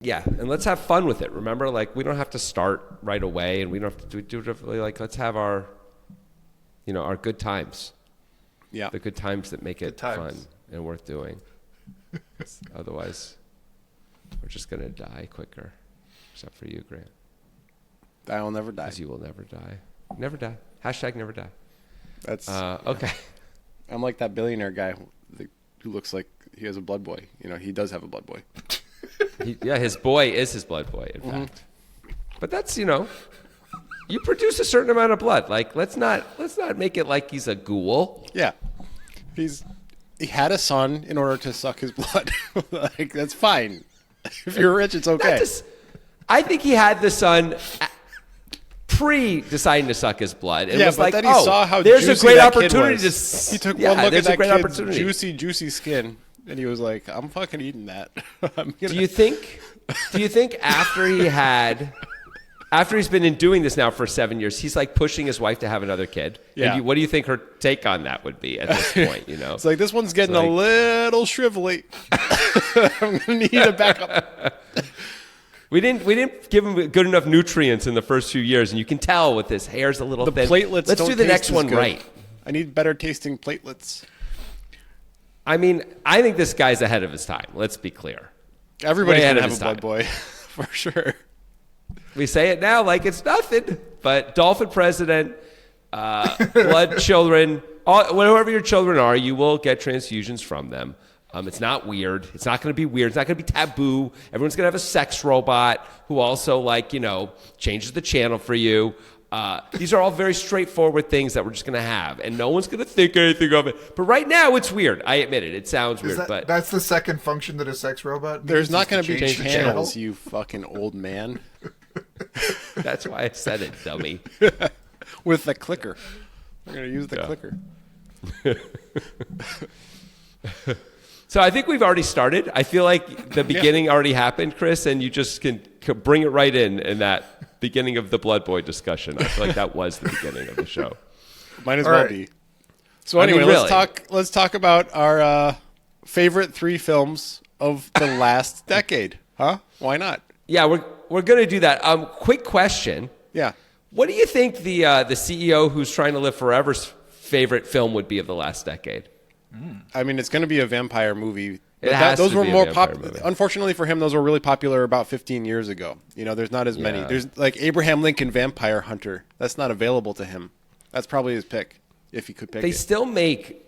Yeah, and let's have fun with it. Remember, like, we don't have to start right away, and we don't have to do it. Like, let's have our, our good times. Yeah. The good times that make it fun and worth doing. Otherwise, we're just going to die quicker. Except for you, Grant. I will never die. Because you will never die. Never die. Hashtag never die. That's okay. I'm like that billionaire guy who looks like he has a blood boy. He does have a blood boy. His boy is his blood boy, in fact. But that's, you produce a certain amount of blood. Like, let's not make it like he's a ghoul. Yeah. He had a son in order to suck his blood. Like, that's fine. If you're rich, it's okay. I think he had the son pre-deciding to suck his blood. And was but like, then he saw how there's juicy a great that kid opportunity was. to... He took one look at that kid's juicy, juicy skin, and he was like, I'm fucking eating that. Do you think after he's been doing this now for 7 years, he's like pushing his wife to have another kid? Yeah. And what do you think her take on that would be at this point? It's like, this one's getting a little shrivelly. I'm gonna need a backup. We didn't give him good enough nutrients in the first few years, and you can tell with his hair's a little thin. The platelets. Let's do the next one right. I need better tasting platelets. I mean, I think this guy's ahead of his time. Let's be clear. Everybody can have a blood boy, for sure. We say it now like it's nothing, but dolphin president, blood children, whoever your children are, you will get transfusions from them. It's not weird. It's not going to be weird. It's not going to be taboo. Everyone's going to have a sex robot who also, changes the channel for you. These are all very straightforward things that we're just going to have, and no one's going to think anything of it. But right now, it's weird. I admit it. It sounds weird, but that's the second function that a sex robot needs. There's not going to be change the channels, you fucking old man. That's why I said it, dummy. With the clicker. I'm going to use the clicker. So I think we've already started. I feel like the beginning already happened, Chris, and you just can bring it right in that beginning of the Blood Boy discussion. I feel like that was the beginning of the show. Might as well be. So anyway, let's talk about our favorite 3 films of the last decade. Huh? Why not? Yeah, we're going to do that. Quick question. Yeah. What do you think the CEO who's trying to live forever's favorite film would be of the last decade? I mean, it's going to be a vampire movie. Those were more popular. Unfortunately for him, those were really popular about 15 years ago. There's not as many. There's like Abraham Lincoln Vampire Hunter. That's not available to him. That's probably his pick, if he could pick it. They still make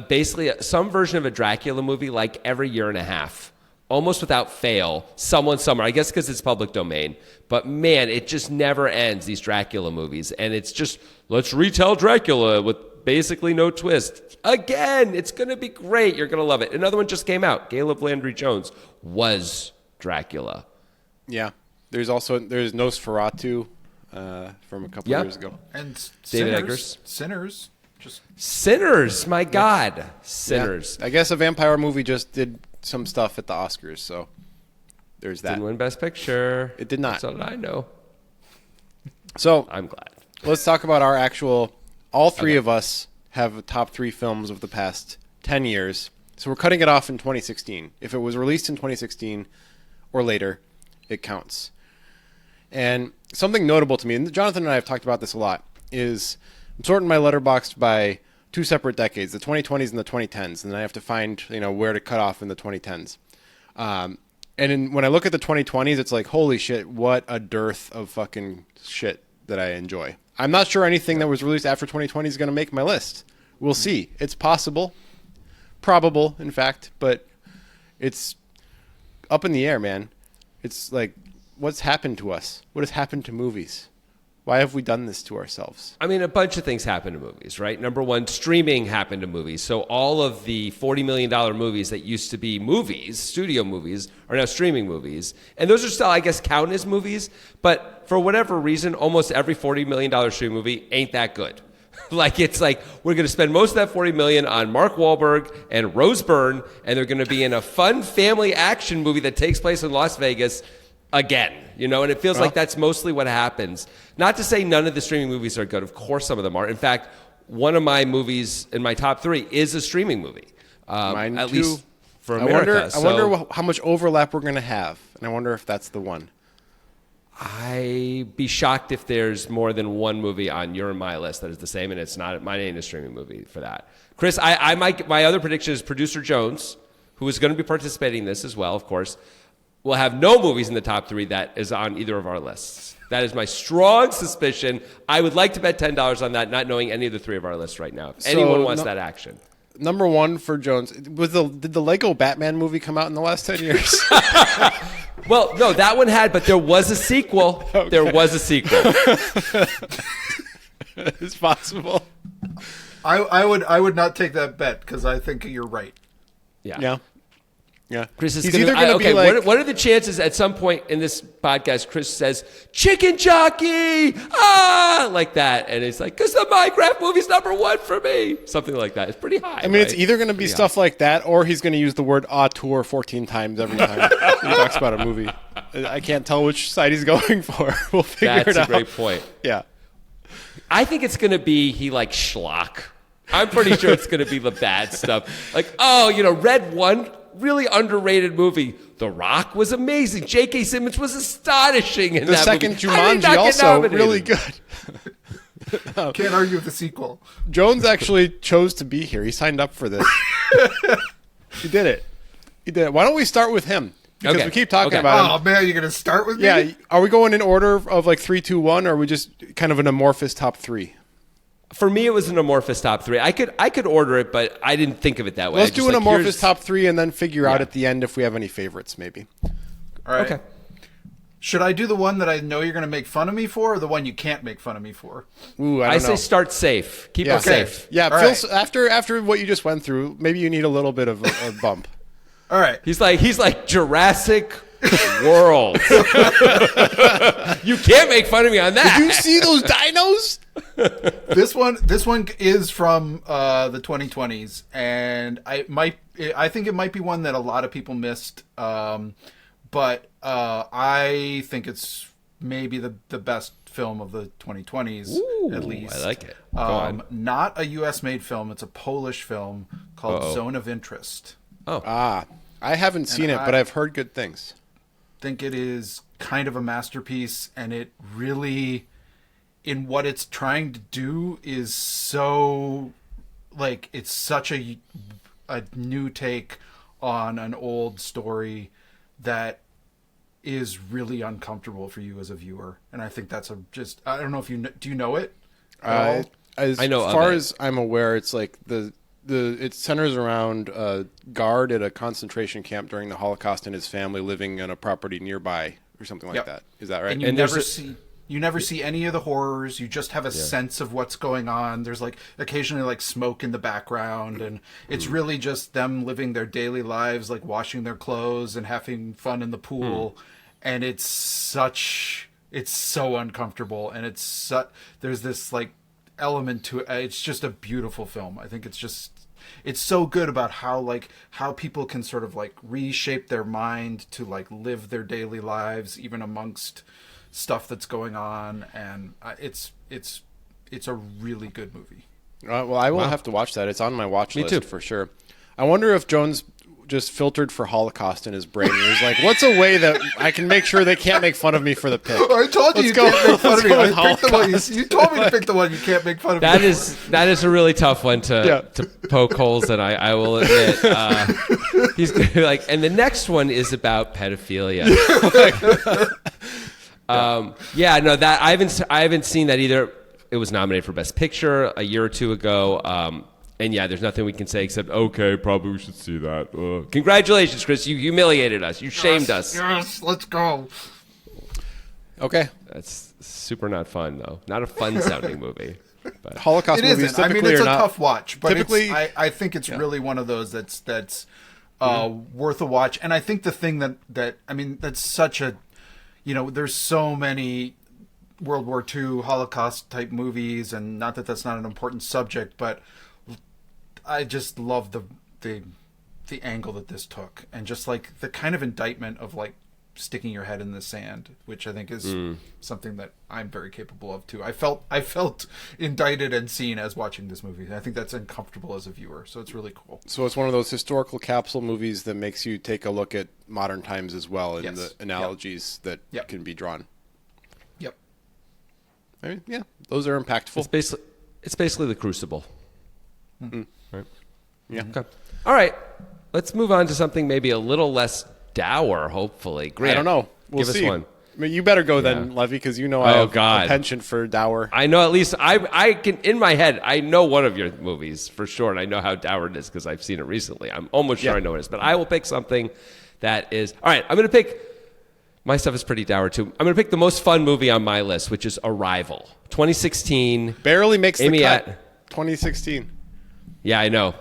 basically some version of a Dracula movie like every year and a half, almost without fail, someone somewhere. I guess because it's public domain. But man, it just never ends, these Dracula movies. And it's just, let's retell Dracula with basically no twist. Again, it's going to be great. You're going to love it. Another one just came out. Caleb Landry Jones was Dracula. Yeah. There's Nosferatu from a couple years ago. And David Eggers. Sinners. My God. Sinners. Yeah. I guess a vampire movie just did some stuff at the Oscars, so there's that. Didn't win Best Picture. It did not. That's all I know. So I'm glad. Let's talk about our actual... All 3 of us have top 3 films of the past 10 years. So we're cutting it off in 2016. If it was released in 2016 or later, it counts. And something notable to me, and Jonathan and I have talked about this a lot, is I'm sorting my letterboxd by 2 separate decades, the 2020s and the 2010s, and then I have to find where to cut off in the 2010s. When I look at the 2020s, it's like, holy shit, what a dearth of fucking shit that I enjoy. I'm not sure anything that was released after 2020 is going to make my list. We'll see. It's possible. Probable, in fact. But it's up in the air, man. It's like, what's happened to us? What has happened to movies? Why have we done this to ourselves? I mean, a bunch of things happen to movies, right? Number one, streaming happened to movies. So all of the $40 million movies that used to be movies, studio movies, are now streaming movies. And those are still, I guess, count as movies. But for whatever reason, almost every $40 million streaming movie ain't that good. It's like, we're going to spend most of that $40 million on Mark Wahlberg and Rose Byrne, and they're going to be in a fun family action movie that takes place in Las Vegas again, and it feels like that's mostly what happens. Not to say none of the streaming movies are good. Of course, some of them are. In fact, one of my movies in my top 3 is a streaming movie. Mine at too. least for America. I wonder how much overlap we're going to have, and I wonder if that's the one. I'd be shocked if there's more than one movie on your and my list that is the same, and it's not mine ain't a streaming movie for that. Chris, my other prediction is producer Jones, who is going to be participating in this as well, of course, will have no movies in the top 3 that is on either of our lists. That is my strong suspicion. I would like to bet $10 on that, not knowing any of the 3 of our lists right now. If anyone wants that action. Number 1 for Jones. Did the Lego Batman movie come out in the last 10 years? Well, no, that one had, but there was a sequel. Okay. There was a sequel. It's possible. I would not take that bet because I think you're right. Yeah. Chris is either going to be like... What are the chances at some point in this podcast Chris says, chicken jockey, like that. And it's like, because the Minecraft movie's number 1 for me. Something like that. It's pretty high. I mean, It's either going to be stuff like that, or he's going to use the word auteur 14 times every time he talks about a movie. I can't tell which side he's going for. We'll figure it out. That's a great point. Yeah. I think it's going to be he like schlock. I'm pretty sure it's going to be the bad stuff. Like, Red 1, really underrated movie. The Rock was amazing. J.K. Simmons was astonishing in that movie. The second Jumanji also really good. Can't argue with the sequel. Jones actually chose to be here. He signed up for this. He did it. Why don't we start with him? Because we keep talking about him. Oh, man, you're going to start with me? Yeah. Are we going in order of like 3, 2, 1, or are we just kind of an amorphous top 3? For me, it was an amorphous top 3. I could order it, but I didn't think of it that way. Let's do an amorphous top 3 and then figure out at the end if we have any favorites, maybe. All right. Okay. Should I do the one that I know you're going to make fun of me for, or the one you can't make fun of me for? Ooh, I say start safe. Keep it safe. Yeah, right. After what you just went through, maybe you need a little bit of a bump. All right. He's like Jurassic World. You can't make fun of me on that. Did you see those dinos? This one is from the 2020s, and I think it might be one that a lot of people missed, but I think it's maybe the best film of the 2020s. Ooh, at least. I like it. Go on. Not a U.S. made film. It's a Polish film called Zone of Interest. I haven't seen it, but I've heard good things. Think it is kind of a masterpiece, and it really, in what it's trying to do, is so it's such a new take on an old story that is really uncomfortable for you as a viewer. And I think that's I don't know if do you know it at all? I know as far as I'm aware, it's like it centers around a guard at a concentration camp during the Holocaust and his family living in a property nearby or something like that. Is that right? And you never see any of the horrors. You just have a sense of what's going on. There's occasionally smoke in the background, and it's really just them living their daily lives, washing their clothes and having fun in the pool. And it's so uncomfortable, and there's this element to it. It's just a beautiful film. I think it's so good about how people can sort of reshape their mind to live their daily lives even amongst stuff that's going on, and it's a really good movie. Well, I will have to watch that. It's on my watch list for sure. I wonder if Jones just filtered for Holocaust in his brain. He was like, what's a way that I can make sure they can't make fun of me for the pick? I told you can't make fun of me. I picked the one. You told me to pick the one you can't make fun of me. That is a really tough one to poke holes in, I will admit. He's gonna be and the next one is about pedophilia. That I haven't seen that either. It was nominated for Best Picture a year or two ago. And there's nothing we can say except, okay, probably we should see that. Congratulations, Chris. You humiliated us. You shamed us. Yes, let's go. Okay. That's super not fun, though. Not a fun-sounding movie. But. Holocaust movies typically it's are a not, tough watch. But typically, I think it's really one of those that's worth a watch. And I think the thing that's such a, there's so many World War II Holocaust-type movies, and not that that's not an important subject, but I just love the angle that this took, and just the kind of indictment of sticking your head in the sand, which I think is something that I'm very capable of too. I felt indicted and seen as watching this movie. And I think that's uncomfortable as a viewer, so it's really cool. So it's one of those historical capsule movies that makes you take a look at modern times as well, and the analogies that can be drawn. Yep. I mean, yeah, those are impactful. It's basically The Crucible. Right. Yeah. Okay. All right. Let's move on to something maybe a little less dour, hopefully. Grant, I don't know. We'll give see. us one. I mean, you better go then, Levy, because I have a penchant for dour. I know at least I can in my head. I know one of your movies for sure, and I know how dour it is because I've seen it recently. I'm almost sure I know what it is, but I will pick something that is all right. I'm going to pick. My stuff is pretty dour too. I'm going to pick the most fun movie on my list, which is Arrival, 2016. Barely makes the cut. 2016. Yeah, I know.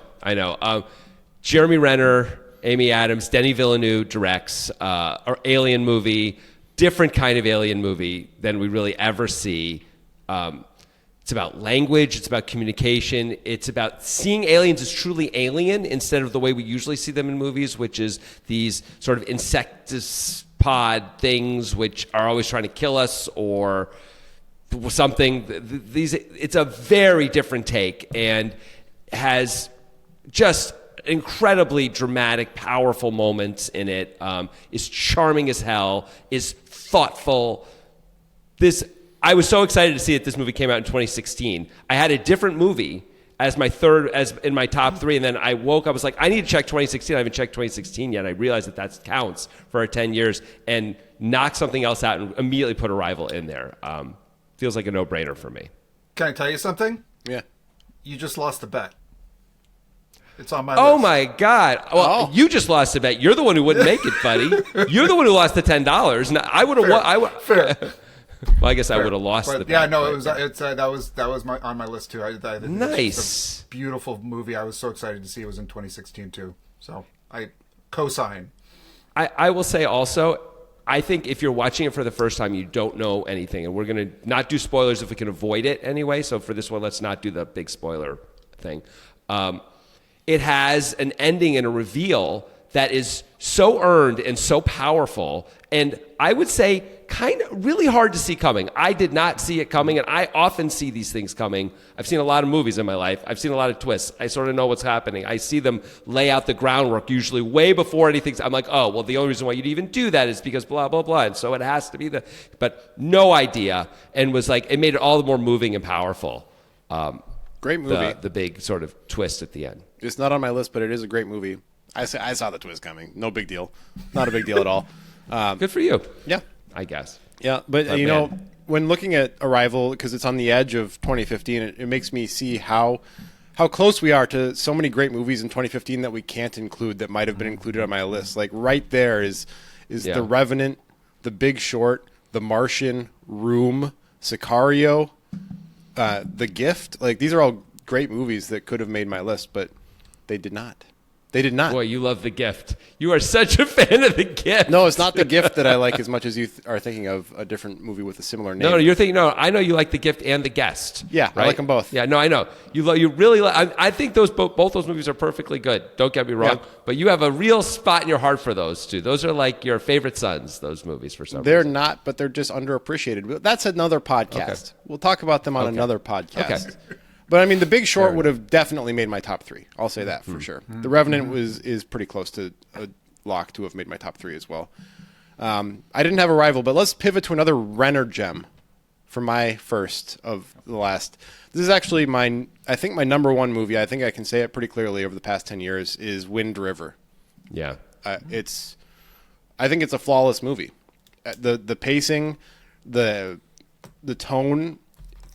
Jeremy Renner, Amy Adams, Denis Villeneuve directs our alien movie, different kind of alien movie than we really ever see. It's about language. It's about communication. It's about seeing aliens as truly alien instead of the way we usually see them in movies, which is these sort of insectopod things which are always trying to kill us or something. It's a very different take and has just incredibly dramatic, powerful moments in it. Is charming as hell. Is thoughtful. I was so excited to see that this movie came out in 2016. I had a different movie as my third, as in my top three, and then I woke up. I was like, I need to check 2016. I haven't checked 2016 yet. I realized that counts for our 10 years, and knock something else out and immediately put Arrival in there. Feels like a no-brainer for me. Can I tell you something? Yeah. You just lost a bet. It's on my list. Oh, my God. Well, you just lost a bet. You're the one who wouldn't make it, buddy. You're the one who lost the $10. Now, I would have won. Fair. Well, I guess I would have lost the bet. Yeah, no, that was on my list, too. I think nice. It's a beautiful movie. I was so excited to see it was in 2016, too. So I co-sign. I will say also, I think if you're watching it for the first time, you don't know anything. And we're going to not do spoilers if we can avoid it anyway. So for this one, let's not do the big spoiler thing. It has an ending and a reveal that is so earned and so powerful. And I would say kind of really hard to see coming. I did not see it coming, and I often see these things coming. I've seen a lot of movies in my life. I've seen a lot of twists. I sort of know what's happening. I see them lay out the groundwork usually way before anything's. I'm like, oh, well, the only reason why you'd even do that is because blah, blah, blah. And so it has to be but no idea. And was like, it made it all the more moving and powerful. Great movie. The big sort of twist at the end. It's not on my list, but it is a great movie. I saw the twist coming. No big deal. Not a big deal at all. Good for you. Yeah. I guess. Yeah, but know, when looking at Arrival, because it's on the edge of 2015, it makes me see how close we are to so many great movies in 2015 that we can't include that might have been included on my list. Like right there is The Revenant, The Big Short, The Martian, Room, Sicario, The Gift. Like these are all great movies that could have made my list, but they did not. They did not. Boy, you love The Gift. You are such a fan of The Gift. No, it's not The Gift that I like as much as you are thinking of a different movie with a similar name. No, you're thinking. No, I know you like The Gift and The Guest. Yeah, right? I like them both. Yeah, no, I know you really like. I think both those movies are perfectly good. Don't get me wrong, but you have a real spot in your heart for those two. Those are like your favorite sons. Those movies for some reason. They're not, but they're just underappreciated. That's another podcast. Okay. We'll talk about them on another podcast. Okay. But I mean, The Big Short would have definitely made my top three. I'll say that for sure. The Revenant is pretty close to a lock to have made my top three as well. I didn't have Arrival, but let's pivot to another Renner gem for my first of the last. This is actually my number one movie. I think I can say it pretty clearly over the past 10 years is Wind River. Yeah. I think it's a flawless movie. The pacing, the tone,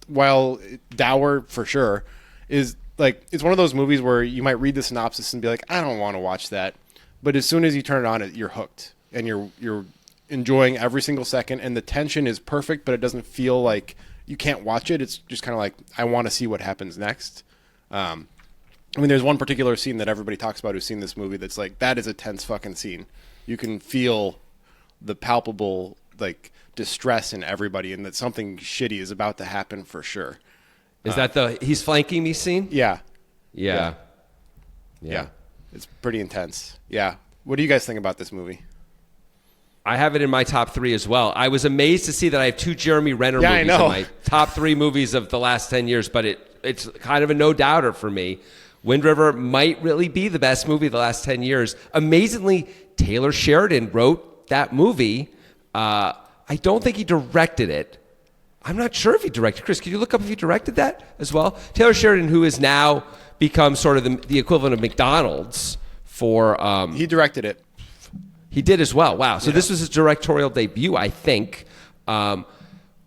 while dour for sure, is like it's one of those movies where you might read the synopsis and be like, I don't want to watch that, but as soon as you turn it on, you're hooked and you're enjoying every single second, and the tension is perfect, but it doesn't feel like you can't watch it. It's just kind of like I want to see what happens next. I mean, there's one particular scene that everybody talks about who's seen this movie that's like that is a tense fucking scene. You can feel the palpable like distress in everybody and that something shitty is about to happen for sure. Is that the he's flanking me scene? Yeah. Yeah. It's pretty intense. Yeah. What do you guys think about this movie? I have it in my top 3 as well. I was amazed to see that I have 2 Jeremy Renner movies in my top 3 movies of the last 10 years, but it's kind of a no-doubter for me. Wind River might really be the best movie of the last 10 years. Amazingly, Taylor Sheridan wrote that movie. I don't think he directed it. I'm not sure if he directed. Chris, can you look up if he directed that as well? Taylor Sheridan, who has now become sort of the equivalent of McDonald's for... He directed it. He did as well. Wow. So this was his directorial debut, I think. I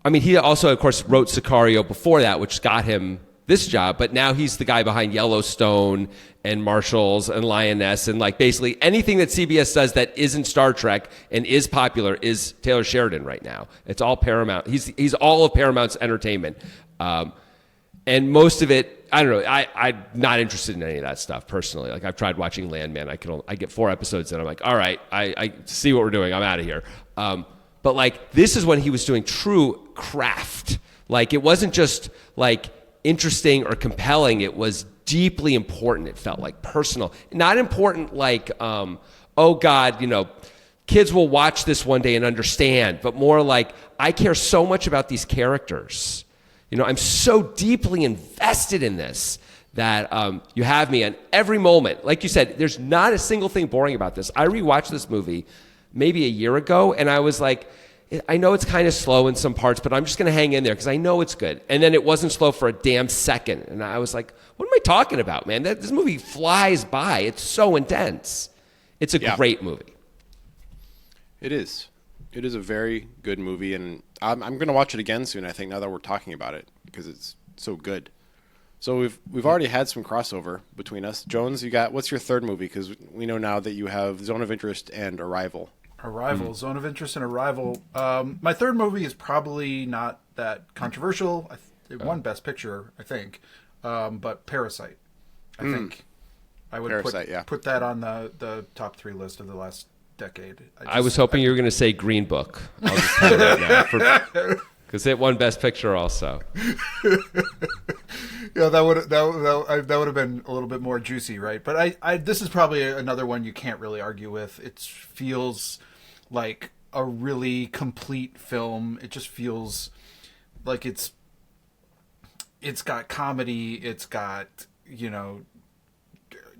mean, he also, of course, wrote Sicario before that, which got him this job. But now he's the guy behind Yellowstone and Marshalls and Lioness. And like basically anything that CBS does that isn't Star Trek and is popular is Taylor Sheridan right now. It's all Paramount. He's all of Paramount's entertainment. And most of it, I don't know. I'm not interested in any of that stuff personally. Like I've tried watching Landman. I get 4 episodes and I'm like, all right, I see what we're doing. I'm out of here. But like this is when he was doing true craft. Like it wasn't just like interesting or compelling. It was deeply important. It felt like personal, not important like, oh God, kids will watch this one day and understand, but more like I care so much about these characters. I'm so deeply invested in this that you have me on every moment. Like you said, there's not a single thing boring about this. I rewatched this movie maybe a year ago, and I was like, I know it's kind of slow in some parts, but I'm just going to hang in there because I know it's good. And then it wasn't slow for a damn second. And I was like, what am I talking about, man? This movie flies by. It's so intense. It's a great movie. It is. It is a very good movie, and I'm going to watch it again soon, I think, now that we're talking about it, because it's so good. So we've already had some crossover between us. Jones, what's your third movie? Because we know now that you have Zone of Interest and Arrival. Zone of Interest and Arrival. My third movie is probably not that controversial. It won Best Picture, I think. But Parasite. I think I would put that on the top 3 list of the last decade. I was hoping you were going to say Green Book. I'll just tell you right now, because it won Best Picture also. Yeah, that would have been a little bit more juicy, right? But this is probably another one you can't really argue with. It feels like a really complete film. It just feels like it's got comedy. It's got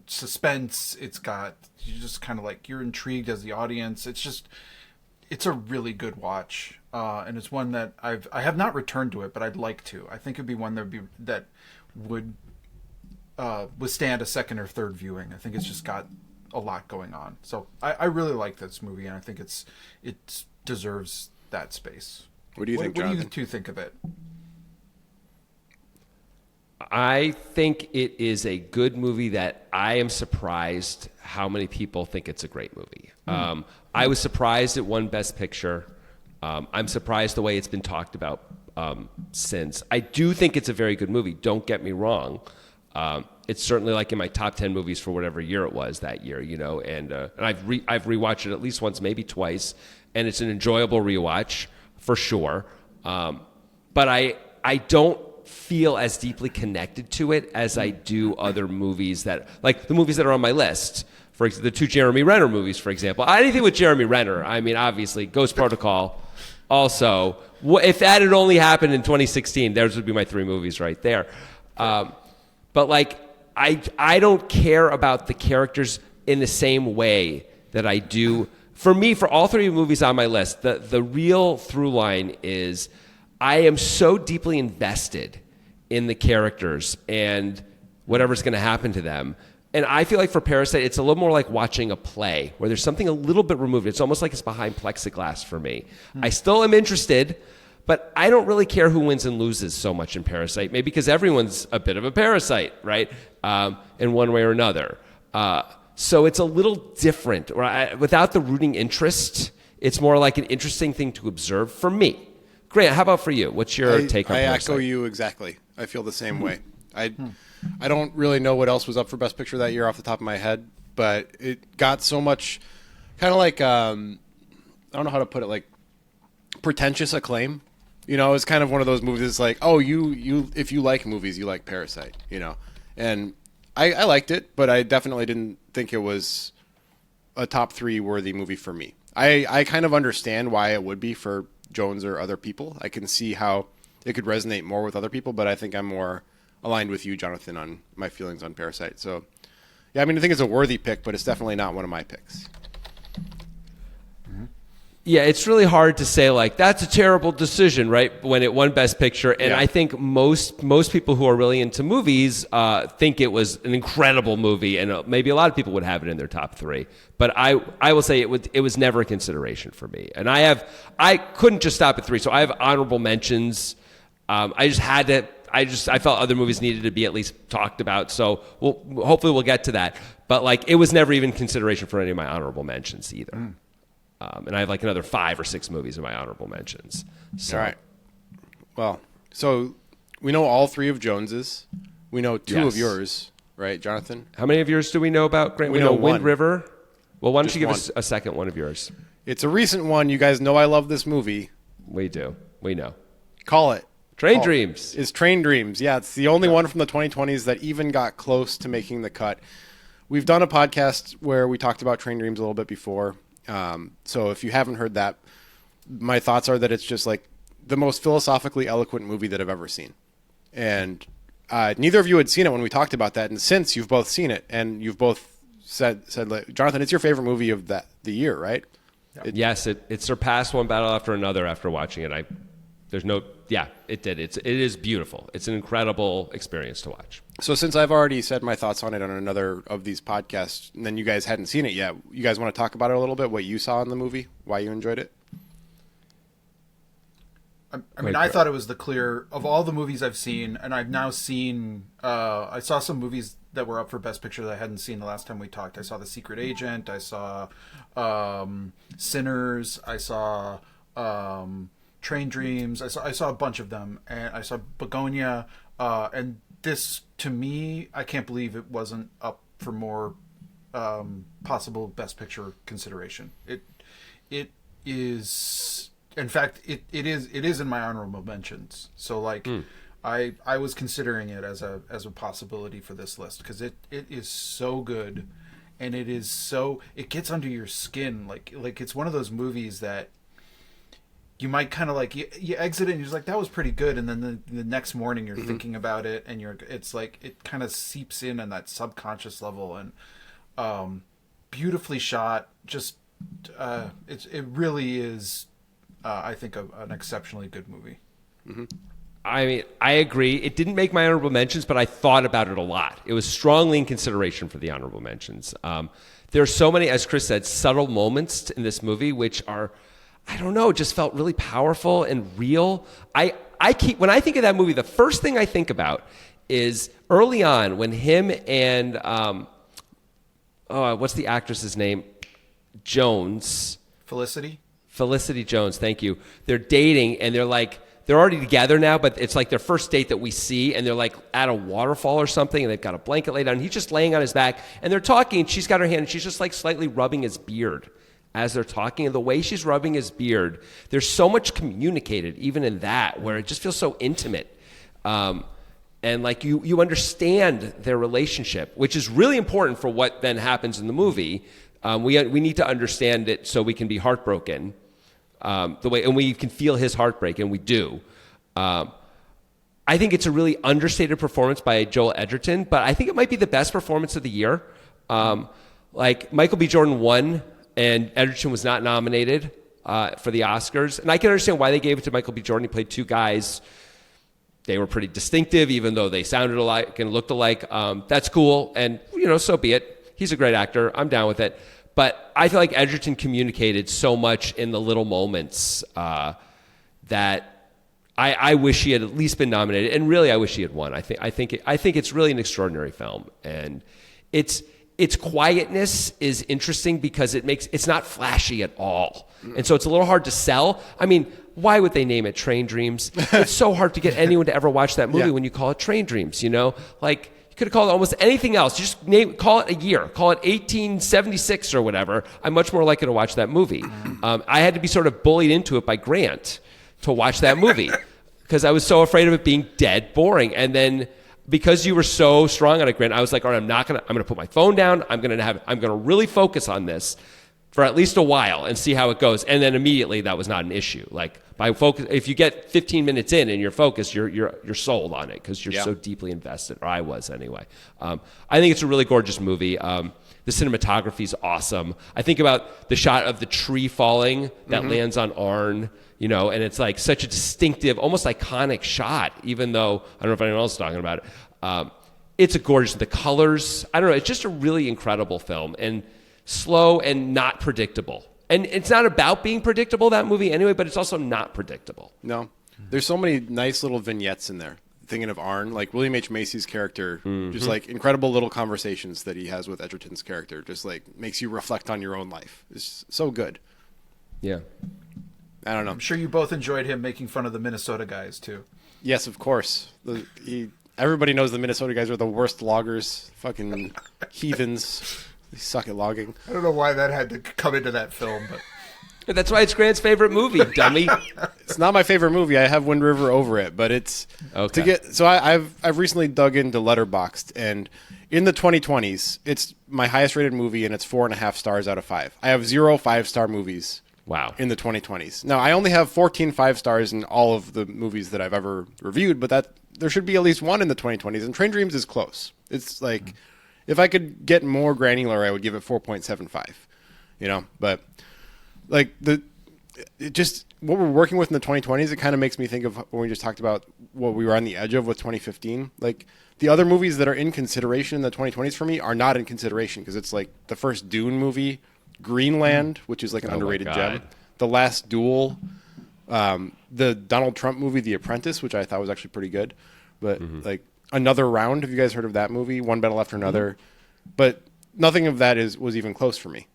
suspense. It's got, you just kind of like, you're intrigued as the audience. It's a really good watch, and it's one that I have not returned to it, but I'd like to. I think it'd be one that would withstand a second or third viewing. I think it's just got a lot going on. So I really like this movie, and I think it deserves that space. What do you think, Jonathan? What do you two think of it? I think it is a good movie that I am surprised how many people think it's a great movie. I was surprised it won Best Picture. I'm surprised the way it's been talked about since. I do think it's a very good movie. Don't get me wrong. It's certainly like in my top 10 movies for whatever year it was that year, and I've rewatched it at least once, maybe twice, and it's an enjoyable rewatch for sure. But I don't feel as deeply connected to it as I do other movies that, like the movies that are on my list. For example, the 2 Jeremy Renner movies, for example. Anything with Jeremy Renner, I mean, obviously, Ghost Protocol. Also, if that had only happened in 2016, those would be my 3 movies right there. But like, I don't care about the characters in the same way that I do. For me, for all 3 movies on my list, the real through line is I am so deeply invested in the characters and whatever's going to happen to them. And I feel like for Parasite, it's a little more like watching a play where there's something a little bit removed. It's almost like it's behind plexiglass for me. I still am interested, but I don't really care who wins and loses so much in Parasite. Maybe because everyone's a bit of a parasite, right? In one way or another. So it's a little different. Without the rooting interest, it's more like an interesting thing to observe for me. Grant, how about for you? What's your take on Parasite? I echo you exactly. I feel the same way. I don't really know what else was up for Best Picture that year off the top of my head, but it got so much kind of like, I don't know how to put it, like pretentious acclaim. It's kind of one of those movies that's like, oh, you if you like movies, you like Parasite, And I liked it, but I definitely didn't think it was a top 3 worthy movie for me. I kind of understand why it would be for Jones or other people. I can see how it could resonate more with other people, but I think I'm more aligned with you, Jonathan, on my feelings on Parasite. So, yeah, I mean, I think it's a worthy pick, but it's definitely not one of my picks. Yeah, it's really hard to say, like, that's a terrible decision, right, when it won Best Picture. And I think most people who are really into movies think it was an incredible movie, and maybe a lot of people would have it in their top 3. But I will say it was never a consideration for me. And I couldn't just stop at 3, so I have honorable mentions. I felt other movies needed to be at least talked about, so hopefully we'll get to that. But, like, it was never even consideration for any of my honorable mentions either. And I have like another 5 or 6 movies in my honorable mentions. So. All right. Well, so we know all 3 of Jones's. We know 2 of yours, right, Jonathan? How many of yours do we know about, Grant? We know Wind one. River. Well, why don't you give one. us a second one of yours? It's a recent one. You guys know I love this movie. We do. We know. Call it. Train Dreams. It's Train Dreams. Yeah, it's the only one from the 2020s that even got close to making the cut. We've done a podcast where we talked about Train Dreams a little bit before. So if you haven't heard that, my thoughts are that it's just like the most philosophically eloquent movie that I've ever seen. And neither of you had seen it when we talked about that. And since you've both seen it, and you've both said like, Jonathan, it's your favorite movie of the year, right? Yes, it surpassed one battle after another after watching it. It did. It is beautiful. It's an incredible experience to watch. So since I've already said my thoughts on it on another of these podcasts, and then you guys hadn't seen it yet, you guys want to talk about it a little bit, what you saw in the movie, why you enjoyed it? I mean, I thought it was the clear, of all the movies I've seen, and I've now seen, I saw some movies that were up for Best Picture that I hadn't seen the last time we talked. I saw The Secret Agent, I saw Sinners, I saw Train Dreams, I saw a bunch of them, and I saw Begonia, and this, to me, I can't believe it wasn't up for more possible Best Picture consideration. It is, in fact, it is in my honorable mentions. So like, I was considering it as a possibility for this list because it is so good, and it gets under your skin. Like it's one of those movies that you might kind of like you exit it and you're just like, that was pretty good, and then the next morning you're thinking about it, and it's like it kind of seeps in on that subconscious level, and beautifully shot. Just it really is, I think, an exceptionally good movie. I mean, I agree. It didn't make my honorable mentions, but I thought about it a lot. It was strongly in consideration for the honorable mentions. There are so many, as Chris said, subtle moments in this movie which are, I don't know, just felt really powerful and real. When I think of that movie, the first thing I think about is early on when him and what's the actress's name? Jones. Felicity Jones, thank you. They're dating, and they're already together now, but it's like their first date that we see, and they're like at a waterfall or something, and they've got a blanket laid down, and he's just laying on his back, and they're talking, and she's got her hand, and she's just like slightly rubbing his beard as they're talking, and the way she's rubbing his beard, there's so much communicated even in that, where it just feels so intimate. And like you understand their relationship, which is really important for what then happens in the movie. We need to understand it so we can be heartbroken, and we can feel his heartbreak, and we do. I think it's a really understated performance by Joel Edgerton, but I think it might be the best performance of the year. Like Michael B. Jordan won, and Edgerton was not nominated for the Oscars. And I can understand why they gave it to Michael B. Jordan. He played 2 guys. They were pretty distinctive, even though they sounded alike and looked alike. That's cool, and so be it. He's a great actor. I'm down with it. But I feel like Edgerton communicated so much in the little moments that I wish he had at least been nominated, and really I wish he had won. I think it's really an extraordinary film, and its quietness is interesting because it's not flashy at all. And so it's a little hard to sell. I mean, why would they name it Train Dreams? It's so hard to get anyone to ever watch that movie when you call it Train Dreams, Like, you could have called it almost anything else. Just call it a year. Call it 1876 or whatever. I'm much more likely to watch that movie. I had to be sort of bullied into it by Grant to watch that movie because I was so afraid of it being dead boring. And then because you were so strong on it, Grant, I was like, all right, I'm going to put my phone down. I'm going to really focus on this. for at least a while and see how it goes. And then immediately that was not an issue. Like by focus, if you get 15 minutes in and you're focused, you're sold on it because you're so deeply invested, or I was anyway. I think it's a really gorgeous movie. The cinematography is awesome. I think about the shot of the tree falling that lands on Arn, you know, and it's like such a distinctive, almost iconic shot, even though I don't know if anyone else is talking about it. It's a gorgeous, the colors, I don't know, it's just a really incredible film and slow and not predictable. And it's not about being predictable, that movie anyway, but it's also not predictable. No. There's so many nice little vignettes in there. Thinking of Arn, like William H. Macy's character, just like incredible little conversations that he has with Edgerton's character, just like makes you reflect on your own life. It's so good. Yeah. I don't know. I'm sure you both enjoyed him making fun of the Minnesota guys too. Yes, of course. Everybody knows the Minnesota guys are the worst loggers, fucking heathens. They suck at logging. I don't know why that had to come into that film, but That's why it's Grant's favorite movie, dummy. It's not my favorite movie. I have Wind River over it, but it's okay. I've recently dug into Letterboxd, and in the 2020s, it's my highest rated movie, and it's 4.5 stars out of 5. I have 0 5-star movies. Wow. In the 2020s. Now, I only have 14 5-stars in all of the movies that I've ever reviewed, but there should be at least one in the 2020s, and Train Dreams is close. It's like, if I could get more granular, I would give it 4.75, you know, but like what we're working with in the 2020s, it kind of makes me think of when we just talked about what we were on the edge of with 2015. Like the other movies that are in consideration in the 2020s for me are not in consideration because it's like the first Dune movie, Greenland, which is like an underrated gem, The Last Duel, the Donald Trump movie, The Apprentice, which I thought was actually pretty good, but like Another Round. Have you guys heard of that movie? One Battle After Another, but nothing of that was even close for me.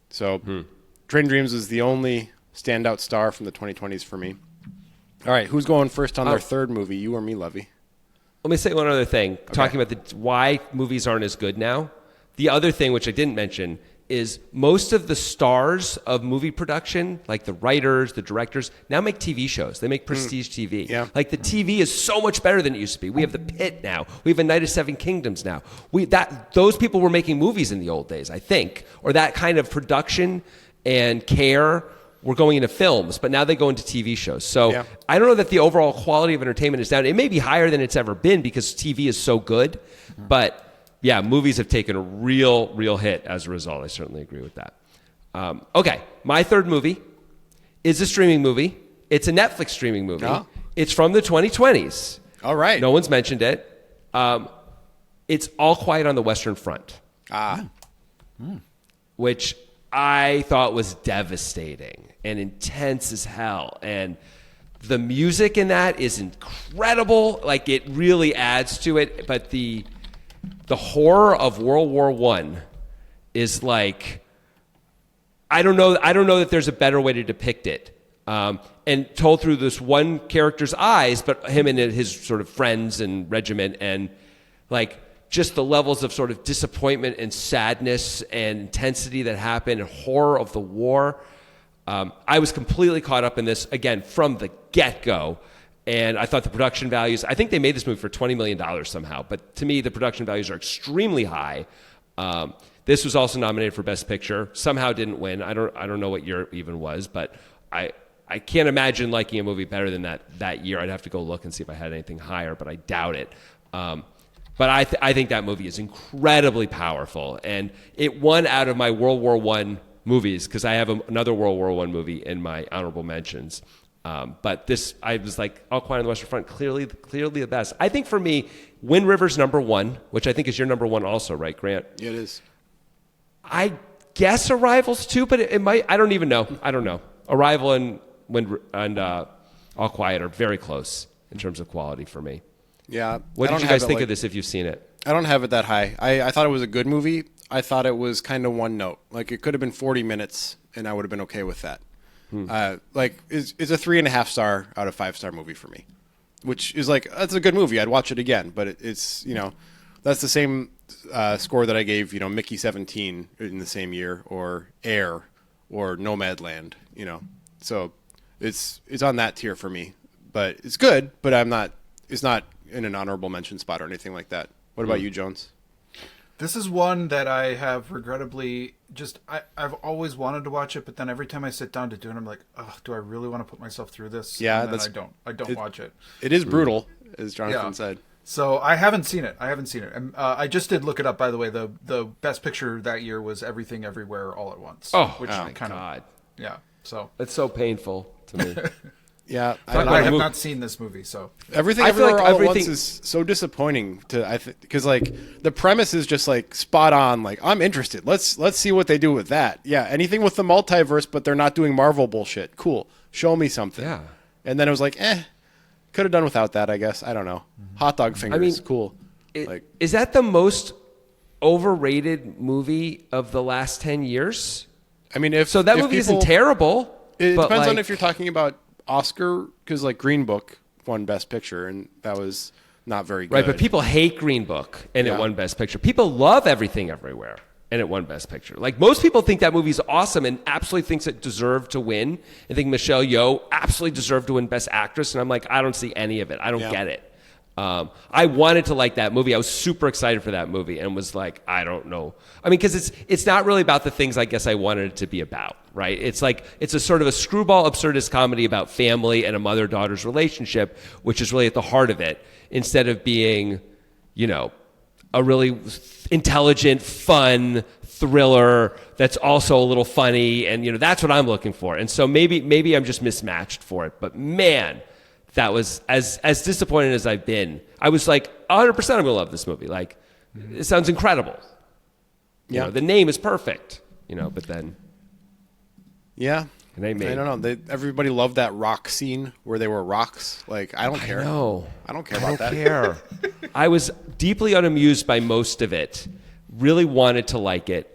So Train Dreams is the only standout star from the 2020s for me. All right, who's going first on their third movie? You or me, Lovey? Let me say one other thing. Okay. Talking about why movies aren't as good now. The other thing, which I didn't mention, is most of the stars of movie production, like the writers, the directors, now make TV shows. They make prestige TV. Yeah. Like the TV is so much better than it used to be. We have The Pit now. We have A Night of Seven Kingdoms now. Those people were making movies in the old days, I think, or that kind of production and care were going into films, but now they go into TV shows. So I don't know that the overall quality of entertainment is down. It may be higher than it's ever been because TV is so good, but yeah, movies have taken a real hit as a result. I certainly agree with that. Okay, my third movie is a streaming movie. It's a Netflix streaming movie. Oh. It's from the 2020s. All right. No one's mentioned it. It's All Quiet on the Western Front. Which I thought was devastating and intense as hell. And the music in that is incredible. Like, it really adds to it. But the horror of World War I is like, I don't know that there's a better way to depict it. And told through this one character's eyes, but him and his sort of friends and regiment, and like just the levels of sort of disappointment and sadness and intensity that happen and horror of the war. I was completely caught up in this, again, from the get-go. And I thought the production values, I think they made this movie for $20 million somehow, but to me, the production values are extremely high. This was also nominated for Best Picture. Somehow didn't win. I don't know what year it even was, but I can't imagine liking a movie better than that year. I'd have to go look and see if I had anything higher, but I doubt it. But I think that movie is incredibly powerful, and it won out of my World War I movies because I have another World War I movie in my honorable mentions. But this, I was like, All Quiet on the Western Front, clearly the best. I think for me, Wind River's number one, which I think is your number one also, right, Grant? Yeah, it is. I guess Arrival's too, but it might. I don't even know. I don't know. Arrival and All Quiet are very close in terms of quality for me. Yeah. What did you guys think of this if you've seen it? I don't have it that high. I thought it was a good movie. I thought it was kind of one note. Like, it could have been 40 minutes, and I would have been okay with that. It's a 3.5 star out of 5-star movie for me, which is like, that's a good movie. I'd watch it again, but it's, that's the same score that I gave, Mickey 17 in the same year, or Air, or Nomadland, So it's on that tier for me, but it's good, but it's not in an honorable mention spot or anything like that. What about you, Jones? This is one that I have regrettably I've always wanted to watch it, but then every time I sit down to do it, I'm like, oh, do I really want to put myself through this? Yeah, and then I don't watch it. It is brutal, as Jonathan said. So I haven't seen it. And I just did look it up, by the way. The best picture that year was Everything Everywhere All at Once. Oh, which my kind God. of, yeah. So That's so painful to me. Yeah, I have not seen this movie, so everything I feel everywhere like all at once everything- is so disappointing because like the premise is just like spot on. Like I'm interested. Let's see what they do with that. Yeah, anything with the multiverse, but they're not doing Marvel bullshit. Cool. Show me something. Yeah. And then it was like, could have done without that. I guess I don't know. Hot dog fingers. Cool. Is that the most overrated movie of the last 10 years? I mean, if So that if movie people- isn't terrible. It but depends on like- if you're talking about Oscar, because like Green Book won Best Picture, and that was not very good. Right, but people hate Green Book, and it won Best Picture. People love Everything Everywhere, and it won Best Picture. Like, most people think that movie's awesome and absolutely thinks it deserved to win. I think Michelle Yeoh absolutely deserved to win Best Actress, and I'm like, I don't see any of it. I don't get it. I wanted to like that movie. I was super excited for that movie and was like, I don't know. I mean, because it's not really about the things I guess I wanted it to be about, right? It's like, it's a sort of a screwball absurdist comedy about family and a mother-daughter's relationship, which is really at the heart of it, instead of being, you know, a really intelligent, fun thriller that's also a little funny. And, you know, that's what I'm looking for. And so maybe I'm just mismatched for it. But man, that was as disappointed as I've been. I was like, 100% I'm going to love this movie. Like, it sounds incredible. You know, the name is perfect, you know, but then. Yeah. And they made, I don't know. Everybody loved that rock scene where they were rocks. Like, I don't care. No. I don't care about that. I don't care. I was deeply unamused by most of it. Really wanted to like it.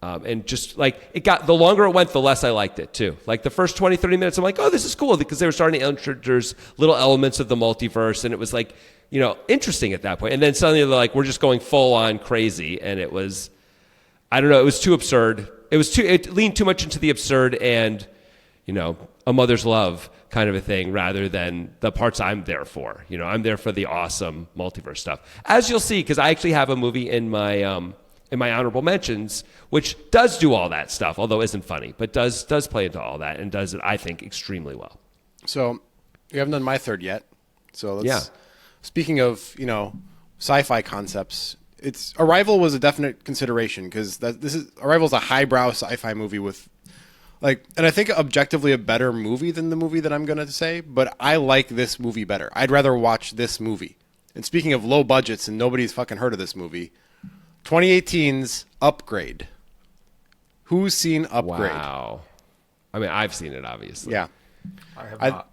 And just like it got, the longer it went, the less I liked it too. Like the first 20, 30 minutes, I'm like, oh, this is cool, because they were starting to introduce little elements of the multiverse. And it was like, you know, interesting at that point. And then suddenly they're like, we're just going full on crazy. And it was, I don't know, it was too absurd. It leaned too much into the absurd and, you know, a mother's love kind of a thing, rather than the parts I'm there for. You know, I'm there for the awesome multiverse stuff. As you'll see, because I actually have a movie in my honorable mentions, which does do all that stuff, although isn't funny, but does play into all that and does it, I think, extremely well. So we haven't done my third yet. So let's. Speaking of, you know, sci-fi concepts, Arrival was a definite consideration, because Arrival is a highbrow sci-fi movie with, like, and I think objectively a better movie than the movie that I'm going to say, but I like this movie better. I'd rather watch this movie. And speaking of low budgets, and nobody's fucking heard of this movie, 2018's Upgrade. Who's seen Upgrade? Wow. I mean, I've seen it, obviously. Yeah. I have not.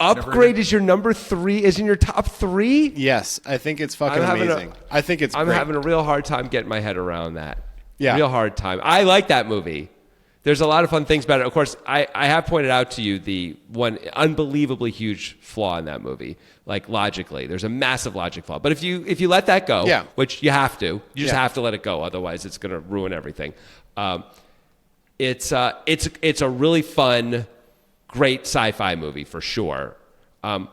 Upgrade is your number 3, is in your top 3? Yes, I think it's fucking amazing. I think it's I'm great. having a real hard time getting my head around that. Yeah. Real hard time. I like that movie. There's a lot of fun things about it. Of course, I have pointed out to you the one unbelievably huge flaw in that movie. Like, logically, there's a massive logic flaw. But if you let that go, which you have to, you just have to let it go. Otherwise, it's going to ruin everything. It's a really fun, great sci-fi movie for sure. But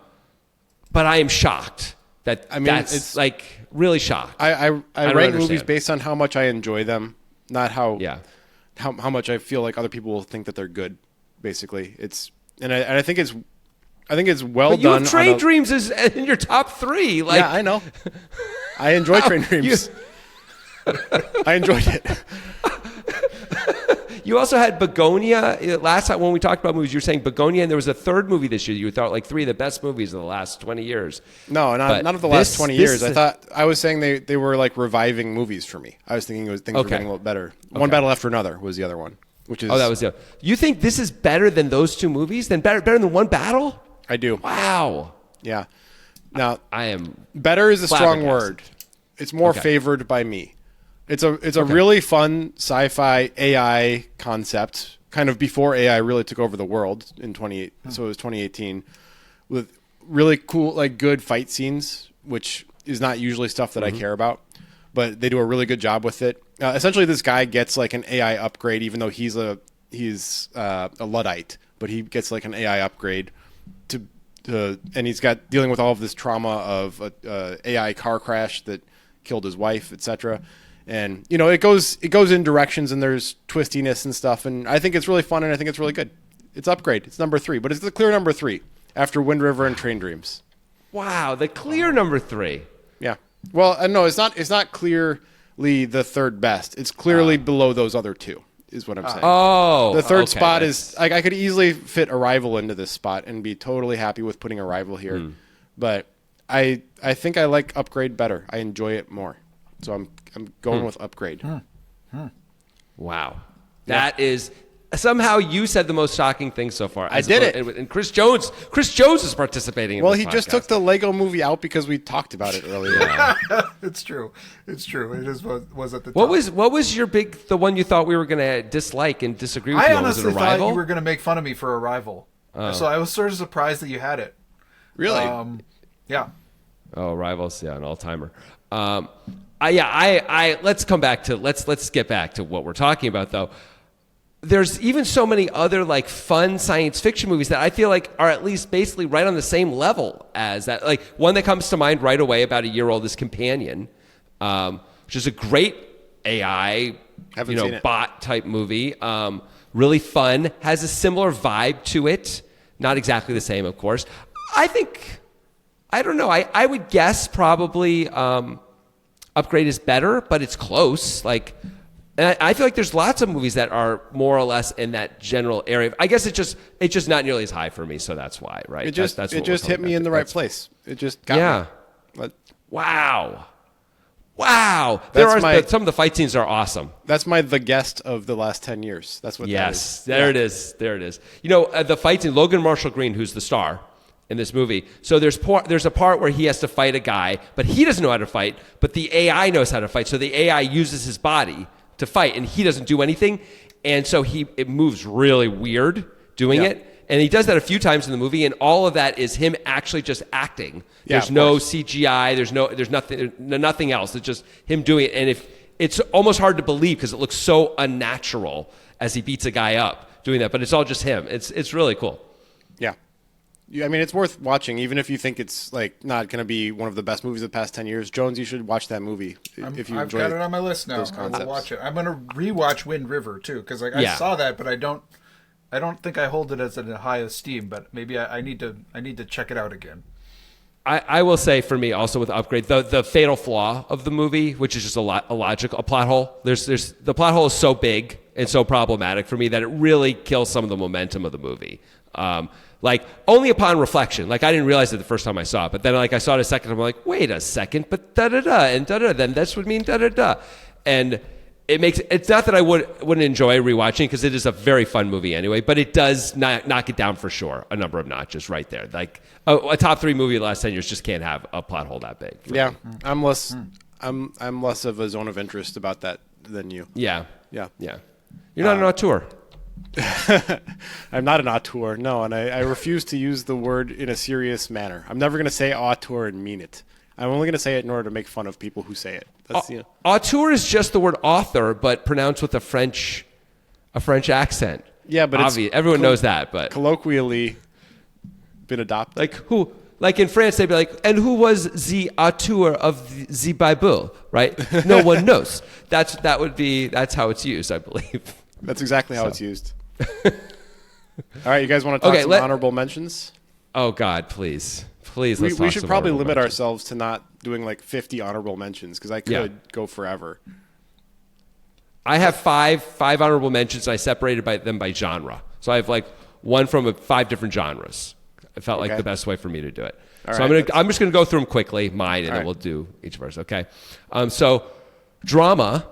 I am shocked that it's like really shocked. I don't rank movies understand. based on how much I enjoy them, not how how much I feel like other people will think that they're good. Basically, I think it's well But you done. have Train Dreams is in your top 3. Like, yeah, I know. I enjoy Train Dreams. I enjoyed it. You also had Begonia. Last time when we talked about movies, you were saying Begonia, and there was a third movie this year you thought like 3 of the best movies of the last 20 years. No, not of the last 20 years. I was saying they were like reviving movies for me. I was thinking things were getting a little better. One Battle After Another was the other one, which is that was the other. You think this is better than those 2 movies? Better than One Battle? I do. Wow. Yeah. Now I am better is a strong flabbergasted. word. It's more favored by me. It's a really fun sci-fi AI concept, kind of before AI really took over the world in 28. So it was 2018, with really cool, like good fight scenes, which is not usually stuff that I care about, but they do a really good job with it. Essentially, this guy gets like an AI upgrade, even though he's a Luddite, but he gets like an AI upgrade and he's got dealing with all of this trauma of a AI car crash that killed his wife, etc. And it goes in directions, and there's twistiness and stuff, and I think it's really fun, and I think it's really good. It's Upgrade. It's number 3, but it's the clear number 3 after Wind River and Train Dreams. Wow, the clear number 3. Yeah. Well, no, it's not clearly the third best. It's clearly below those other 2, is what I'm saying. Oh, the third okay, spot is I could easily fit Arrival into this spot and be totally happy with putting Arrival here, but I think I like Upgrade better. I enjoy it more, so I'm going with Upgrade. Wow, that is. Somehow you said the most shocking thing so far. I did it. And Chris Jones is participating in Well, this he podcast. just took the Lego movie out because we talked about it earlier. It's true. It is was at the top. What was the one you thought we were going to dislike and disagree with? I you on? honestly Was it thought Arrival? you were going to make fun of me for Arrival. So I was sort of surprised that you had it. Really? Yeah. Oh, Arrival's an all-timer. Let's come back to let's get back to what we're talking about though. There's even so many other like fun science fiction movies that I feel like are at least basically right on the same level as that. Like one that comes to mind right away, about a year old, is Companion, which is a great AI, Haven't seen it. bot type movie. Really fun, has a similar vibe to it. Not exactly the same, of course. I don't know. I would guess probably Upgrade is better, but it's close. And I feel like there's lots of movies that are more or less in that general area. I guess it's just not nearly as high for me, so that's why, right? It just hit me in the right place. It just got me. Wow. Some of the fight scenes are awesome. That's the guest of the last 10 years. That's what that is. There it is. The fight scene, Logan Marshall Green, who's the star in this movie. So there's a part where he has to fight a guy, but he doesn't know how to fight, but the AI knows how to fight. So the AI uses his body to fight, and he doesn't do anything, and so it moves really weird doing it, and he does that a few times in the movie, and all of that is him actually just acting. There's no CGI, there's nothing else. It's just him doing it, and it's almost hard to believe because it looks so unnatural as he beats a guy up doing that, but it's all just him. It's really cool. Yeah, I mean, it's worth watching, even if you think it's not going to be one of the best movies of the past 10 years. Jones, you should watch that movie if you enjoy. I've got it on my list now. I will watch it. I'm going to rewatch Wind River too, because I saw that, but I don't think I hold it as in a high esteem. But maybe I need to check it out again. I will say for me also with Upgrade, the fatal flaw of the movie, which is just a plot hole. There's the plot hole is so big and so problematic for me that it really kills some of the momentum of the movie. Only upon reflection. I didn't realize it the first time I saw it, but then I saw it a second time, I'm like, wait a second, but da-da-da, and da-da-da, then this would mean da-da-da. And it's not that I wouldn't enjoy rewatching, because it is a very fun movie anyway, but it does knock it down for sure, a number of notches right there. A top 3 movie of the last 10 years just can't have a plot hole that big. Yeah, I'm less of a zone of interest about that than you. Yeah. You're not an auteur. I'm not an auteur, no, and I refuse to use the word in a serious manner. I'm never going to say auteur and mean it. I'm only going to say it in order to make fun of people who say it. Auteur is just the word author, but pronounced with a French accent. Yeah, but everyone knows that, but colloquially been adopted. Who? In France, they'd be like, and who was the auteur of the Bible? Right? No one knows. That's how it's used, I believe. That's exactly how it's used. All right, you guys want to talk some honorable mentions? Oh, God, please. Let's talk we should some probably honorable limit mentions. ourselves to not doing 50 honorable mentions, because I could go forever. I have five honorable mentions. I separated them by genre. So I have one from 5 different genres. It felt like the best way for me to do it. I'm just gonna go through them quickly, mine, and then we'll do each of ours. Okay. So drama.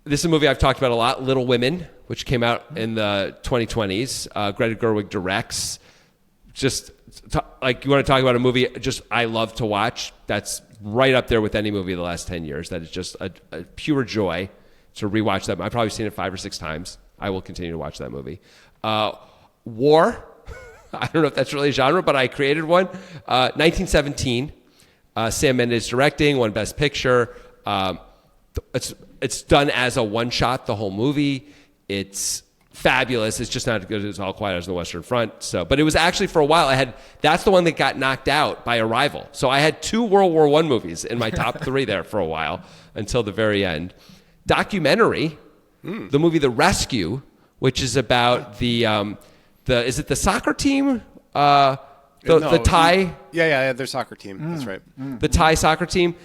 This is a movie I've talked about a lot, Little Women, which came out in the 2020s. Greta Gerwig directs. Just you want to talk about a movie just I love to watch. That's right up there with any movie of the last 10 years. That is just a pure joy to rewatch that. I've probably seen it 5 or 6 times. I will continue to watch that movie. War. I don't know if that's really a genre, but I created one. 1917. Sam Mendes directing, won Best Picture. It's done as a one-shot, the whole movie. It's fabulous. It's just not as good as All Quiet on the Western Front. So, but it was actually for a while. That's the one that got knocked out by Arrival. So I had 2 World War I movies in my top 3 there for a while until the very end. Documentary, the movie The Rescue, which is about the is it the soccer team? The Thai. Yeah, their soccer team. That's right. The Thai soccer team,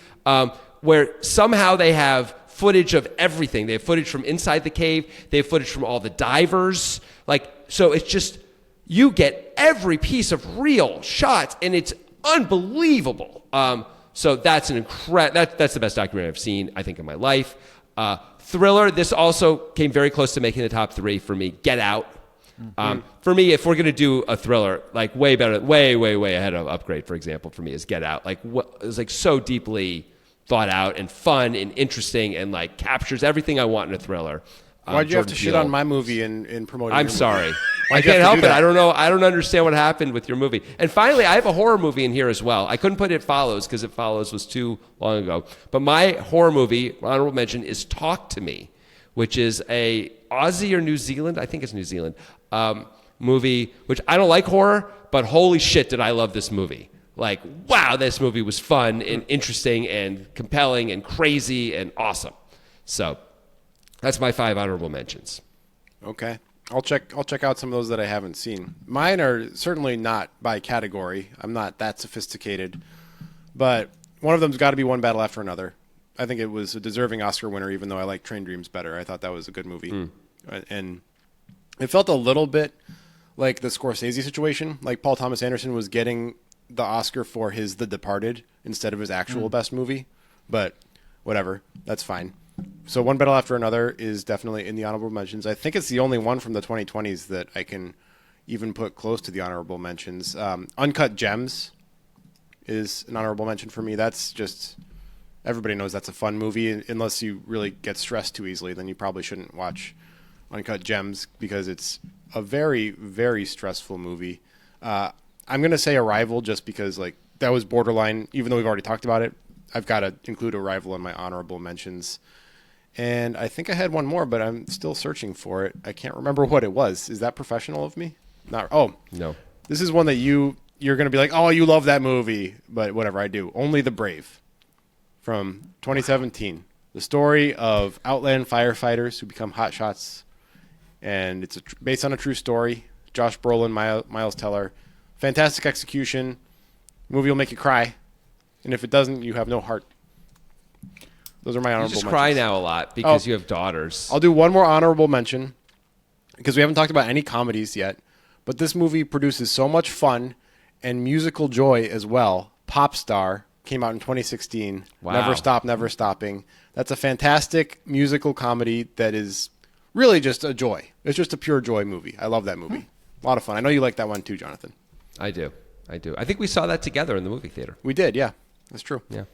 where somehow they have footage of everything. They have footage from inside the cave. They have footage from all the divers. So it's just, you get every piece of real shots, and it's unbelievable. So that's that's the best documentary I've seen, I think, in my life. Thriller, this also came very close to making the top 3 for me. Get Out. For me, if we're going to do a thriller, way better, way ahead of Upgrade, for example, for me is Get Out. It's so deeply thought out and fun and interesting and captures everything I want in a thriller. Why'd you have to shit on my movie in promoting? I'm sorry. I can't help it. I don't know. I don't understand what happened with your movie. And finally, I have a horror movie in here as well. I couldn't put It Follows because It Follows was too long ago. But my horror movie, honorable mention, is Talk to Me, which is a Aussie or New Zealand, I think it's New Zealand, movie, which I don't like horror, but holy shit did I love this movie. Wow, this movie was fun and interesting and compelling and crazy and awesome. So that's my 5 honorable mentions. Okay. I'll check out some of those that I haven't seen. Mine are certainly not by category. I'm not that sophisticated. But one of them's got to be One Battle After Another. I think it was a deserving Oscar winner, even though I like Train Dreams better. I thought that was a good movie. And it felt a little bit like the Scorsese situation. Paul Thomas Anderson was getting the Oscar for his The Departed instead of his actual best movie. But whatever. That's fine. So One Battle After Another is definitely in the honorable mentions. I think it's the only one from the 2020s that I can even put close to the honorable mentions. Uncut Gems is an honorable mention for me. That's just... Everybody knows that's a fun movie. Unless you really get stressed too easily, then you probably shouldn't watch Uncut Gems because it's a very, very stressful movie. I'm going to say Arrival just because that was borderline. Even though we've already talked about it, I've got to include Arrival in my honorable mentions. And I think I had one more, but I'm still searching for it. I can't remember what it was. Is that professional of me? Not. Oh, no. This is one that you're going to be like, oh, you love that movie. But whatever, I do. Only the Brave from 2017. The story of Outland firefighters who become hotshots. And it's based on a true story. Josh Brolin, Miles Teller. Fantastic execution. Movie will make you cry. And if it doesn't, you have no heart. Those are my honorable mentions. You just cry now a lot because you have daughters. I'll do one more honorable mention because we haven't talked about any comedies yet. But this movie produces so much fun and musical joy as well. Pop Star came out in 2016. Wow. Never Stop, Never Stopping. That's a fantastic musical comedy that is really just a joy. It's just a pure joy movie. I love that movie. A lot of fun. I know you like that one too, Jonathan. I do. I think we saw that together in the movie theater. We did, yeah. That's true. Yeah.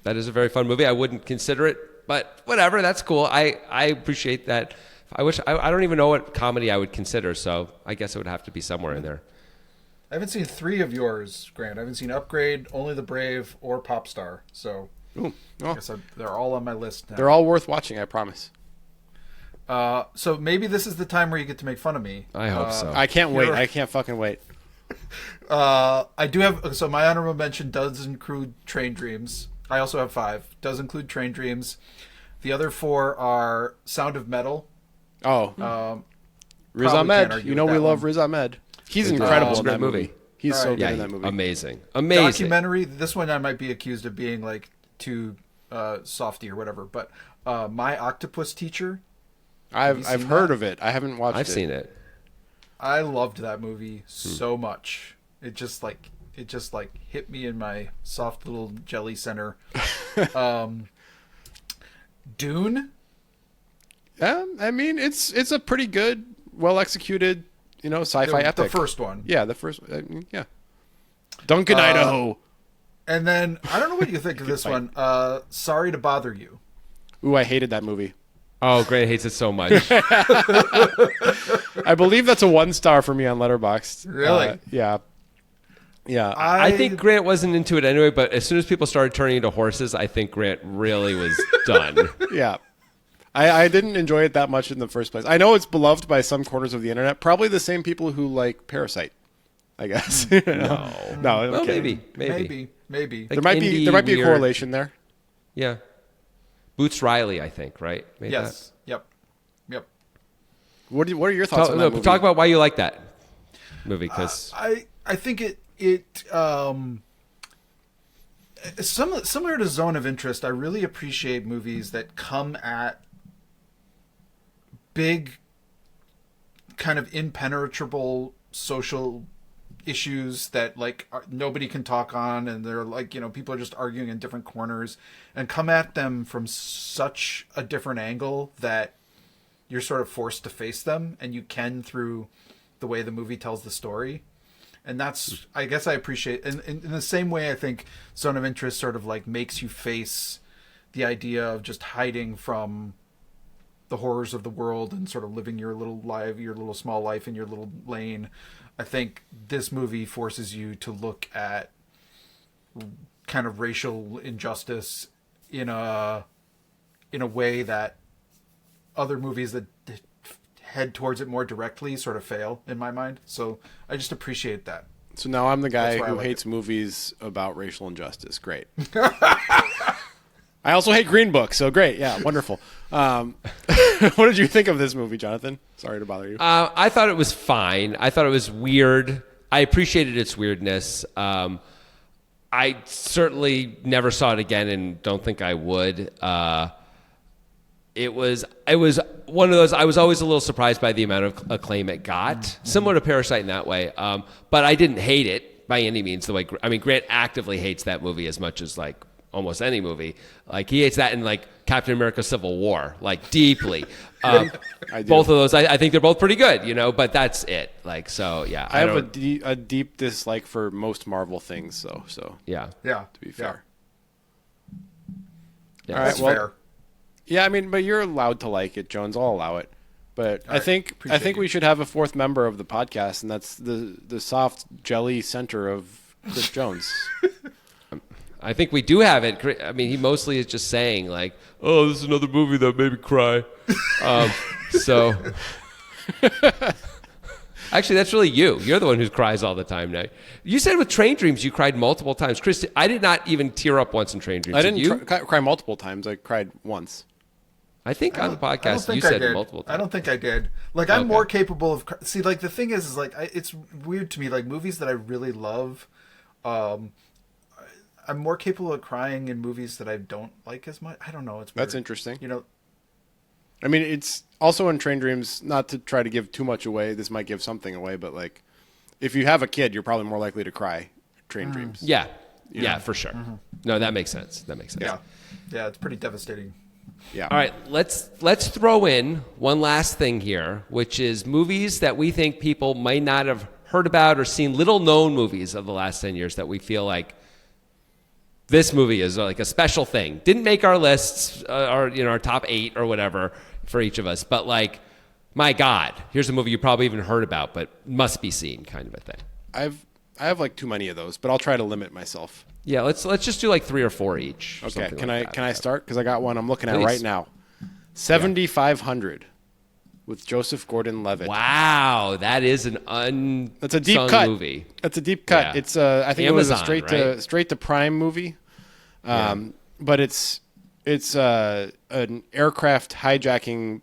That is a very fun movie. I wouldn't consider it, but whatever. That's cool. I appreciate that. I don't even know what comedy I would consider, so I guess it would have to be somewhere in there. I haven't seen 3 of yours, Grant. I haven't seen Upgrade, Only the Brave, or Pop Star. So I guess they're all on my list now. They're all worth watching, I promise. So maybe this is the time where you get to make fun of me. I hope so. I can't wait. I can't fucking wait. I do have... So my honorable mention does include Train Dreams. I also have 5. Does include Train Dreams. The other 4 are Sound of Metal. Oh. Riz Ahmed. You know we love Riz Ahmed. He's incredible in that movie. He's so good in that movie. Amazing. Documentary. This one I might be accused of being too softy or whatever. But My Octopus Teacher. I've heard of it. I haven't watched it. I've seen it. I loved that movie so much. It just hit me in my soft little jelly center. Dune. I mean, it's a pretty good, well executed, sci-fi epic. The first one. Yeah, the first. Yeah. Duncan, Idaho. And then I don't know what you think of this one. Sorry to Bother You. Ooh, I hated that movie. Oh, Grant hates it so much. I believe that's a 1-star for me on Letterboxd. Really? Yeah. Yeah. I think Grant wasn't into it anyway, but as soon as people started turning into horses, I think Grant really was done. Yeah. I didn't enjoy it that much in the first place. I know it's beloved by some corners of the internet. Probably the same people who like Parasite, I guess. No, I'm Well, kidding. maybe. Maybe. There might be a weird- correlation there. Yeah. Boots Riley, I think, right? Made Yes. Yep. What are your that? thoughts on that movie? Talk about why you like that movie, because I think similar to Zone of Interest, I really appreciate movies that come at big, kind of impenetrable social issues that like nobody can talk on, and they're like, people are just arguing in different corners, and come at them from such a different angle that you're sort of forced to face them, and you can through the way the movie tells the story. And that's, I guess, I appreciate. And in the same way, I think Zone of Interest sort of like makes you face the idea of just hiding from the horrors of the world and sort of living your little small life in your little lane. I think this movie forces you to look at kind of racial injustice in a way that other movies that head towards it more directly sort of fail, in my mind. So I just appreciate that. So now I'm the guy That's why I who like hates movies about racial injustice. Great. I also hate Green Book, so great. Yeah, wonderful. What did you think of this movie, Jonathan? Sorry to bother you. I thought it was fine. I thought it was weird. I appreciated its weirdness. I certainly never saw it again and don't think I would. It was one of those. I was always a little surprised by the amount of acclaim it got, similar to Parasite in that way. But I didn't hate it by any means. Grant actively hates that movie as much as like almost any movie. Like he hates that in like Captain America: Civil War, like deeply. I do. Both of those, I think they're both pretty good, But that's it. Like so, yeah. I have a deep dislike for most Marvel things, though. So yeah. Yeah. to be fair. Yeah. All right, That's well, fair. Yeah, but you're allowed to like it, Jones. I'll allow it. But I right. think Appreciate we you. should have a fourth member of the podcast, and that's the soft jelly center of Chris Jones. I think we do have it. He mostly is just saying like, "Oh, this is another movie that made me cry." So, actually, that's really you. You're the one who cries all the time now. You said with Train Dreams you cried multiple times, Chris. I did not even tear up once in Train Dreams. I Did you? didn't cry multiple times. I cried once. I think on the I don't podcast think you I said did. multiple times. I don't think I did. Like I'm Okay. more capable of. See, like the thing is like it's weird to me. Like movies that I really love, I'm more capable of crying in movies that I don't like as much. I don't know. It's weird. That's interesting. It's also in Train Dreams, not to try to give too much away. This might give something away, but like, if you have a kid, you're probably more likely to cry. Train Dreams. Yeah, for sure. No, that makes sense. Yeah, it's pretty devastating. Yeah. All right, let's throw in one last thing here, which is movies that we think people might not have heard about or seen, little known movies of the last 10 years that we feel like this movie is like a special thing. Didn't make our lists, our top 8 or whatever for each of us, but like, my God, here's a movie you probably even heard about, but must be seen, kind of a thing. I have like too many of those, but I'll try to limit myself. Yeah, let's just do like 3 or 4 each. Okay. something Can like I that. start? Because I got one I'm looking at Please. right now. 7,500 with Joseph Gordon-Levitt. Wow, that is an unsung That's a deep cut movie. That's a deep cut. Yeah. It's I think it was a Amazon, straight to Prime movie. But it's an aircraft hijacking.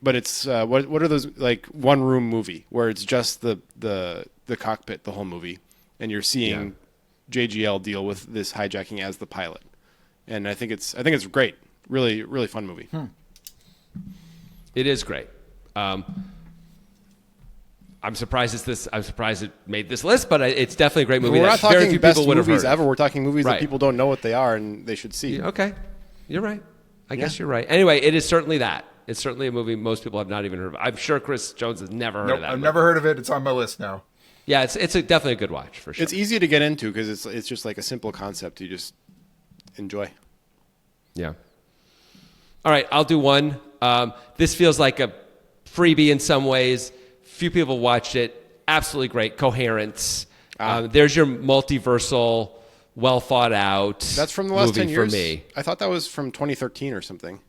But it's what are those, like, one room movie where it's just the cockpit the whole movie, and you're seeing JGL deal with this hijacking as the pilot, and I think it's great. Really, really fun movie. It is great. I'm surprised I'm surprised it made this list, but it's definitely a great movie. We're not that very talking few best people would have movies heard. ever. We're talking movies Right. that people don't know what they are and they should see. Okay, you're right. I guess you're right. Anyway, it is certainly that. It's certainly a movie most people have not even heard of. I'm sure Chris Jones has never heard of that. I've movie. never heard of it. It's on my list now. Yeah, it's definitely a good watch for sure. It's easy to get into because it's just like a simple concept you just enjoy. Yeah. All right, I'll do one. This feels like a freebie in some ways. Few people watched it. Absolutely great. Coherence. There's your multiversal, well thought out. That's from the last movie 10 years. for me. I thought that was from 2013 or something.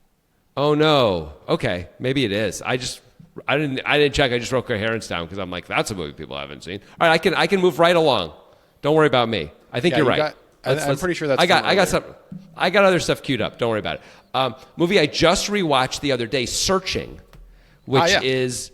Oh no. Okay, maybe it is. I didn't check. I just wrote Coherence down because I'm like, that's a movie people haven't seen. All right, I can move right along. Don't worry about me. I think you're right. I'm pretty sure that's. I got other stuff queued up. Don't worry about it. Movie I just rewatched the other day, Searching, which is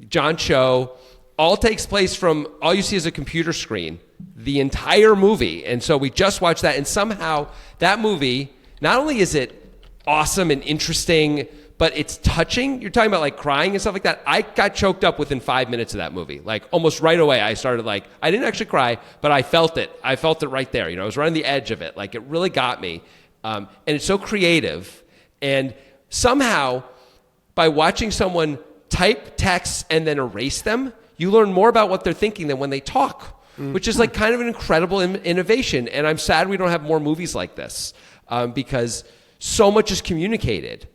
John Cho. All takes place from, all you see is a computer screen, the entire movie. And so we just watched that, and somehow that movie, not only is it awesome and interesting, but it's touching. You're talking about like crying and stuff like that. I got choked up within 5 minutes of that movie. Like almost right away, I started like, I didn't actually cry, but I felt it. I felt it right there. You know, I was right on the edge of it. Like it really got me. And it's so creative. And somehow, by watching someone type texts and then erase them, you learn more about what they're thinking than when they talk, which is like kind of an incredible innovation. And I'm sad we don't have more movies like this because so much is communicated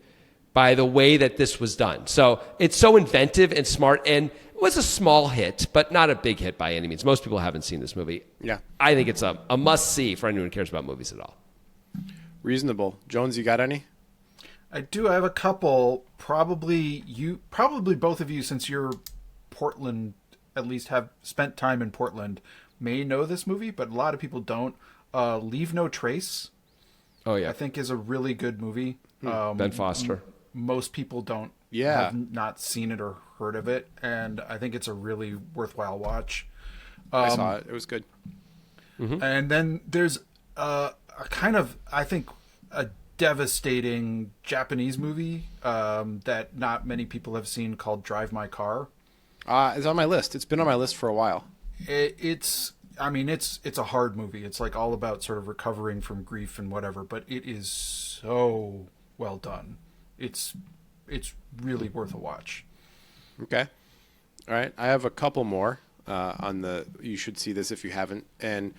by the way that this was done. So it's so inventive and smart, and it was a small hit, but not a big hit by any means. Most people haven't seen this movie. Yeah. I think it's a must-see for anyone who cares about movies at all. Reasonable. Jones, you got any? I do. I have a couple. Probably both of you, since you're Portland, at least have spent time in Portland, may know this movie, but a lot of people don't. Leave No Trace. Oh yeah, I think is a really good movie. Ben Foster. Most people don't have not seen it or heard of it, and I think it's a really worthwhile watch. I saw it. It was good. And then there's a kind of, I think, a devastating Japanese movie that not many people have seen called Drive My Car. It's on my list. It's been on my list for a while. It's a hard movie. It's like all about sort of recovering from grief and whatever, but it is so well done. It's really worth a watch. Okay. All right. I have a couple more you should see this if you haven't. And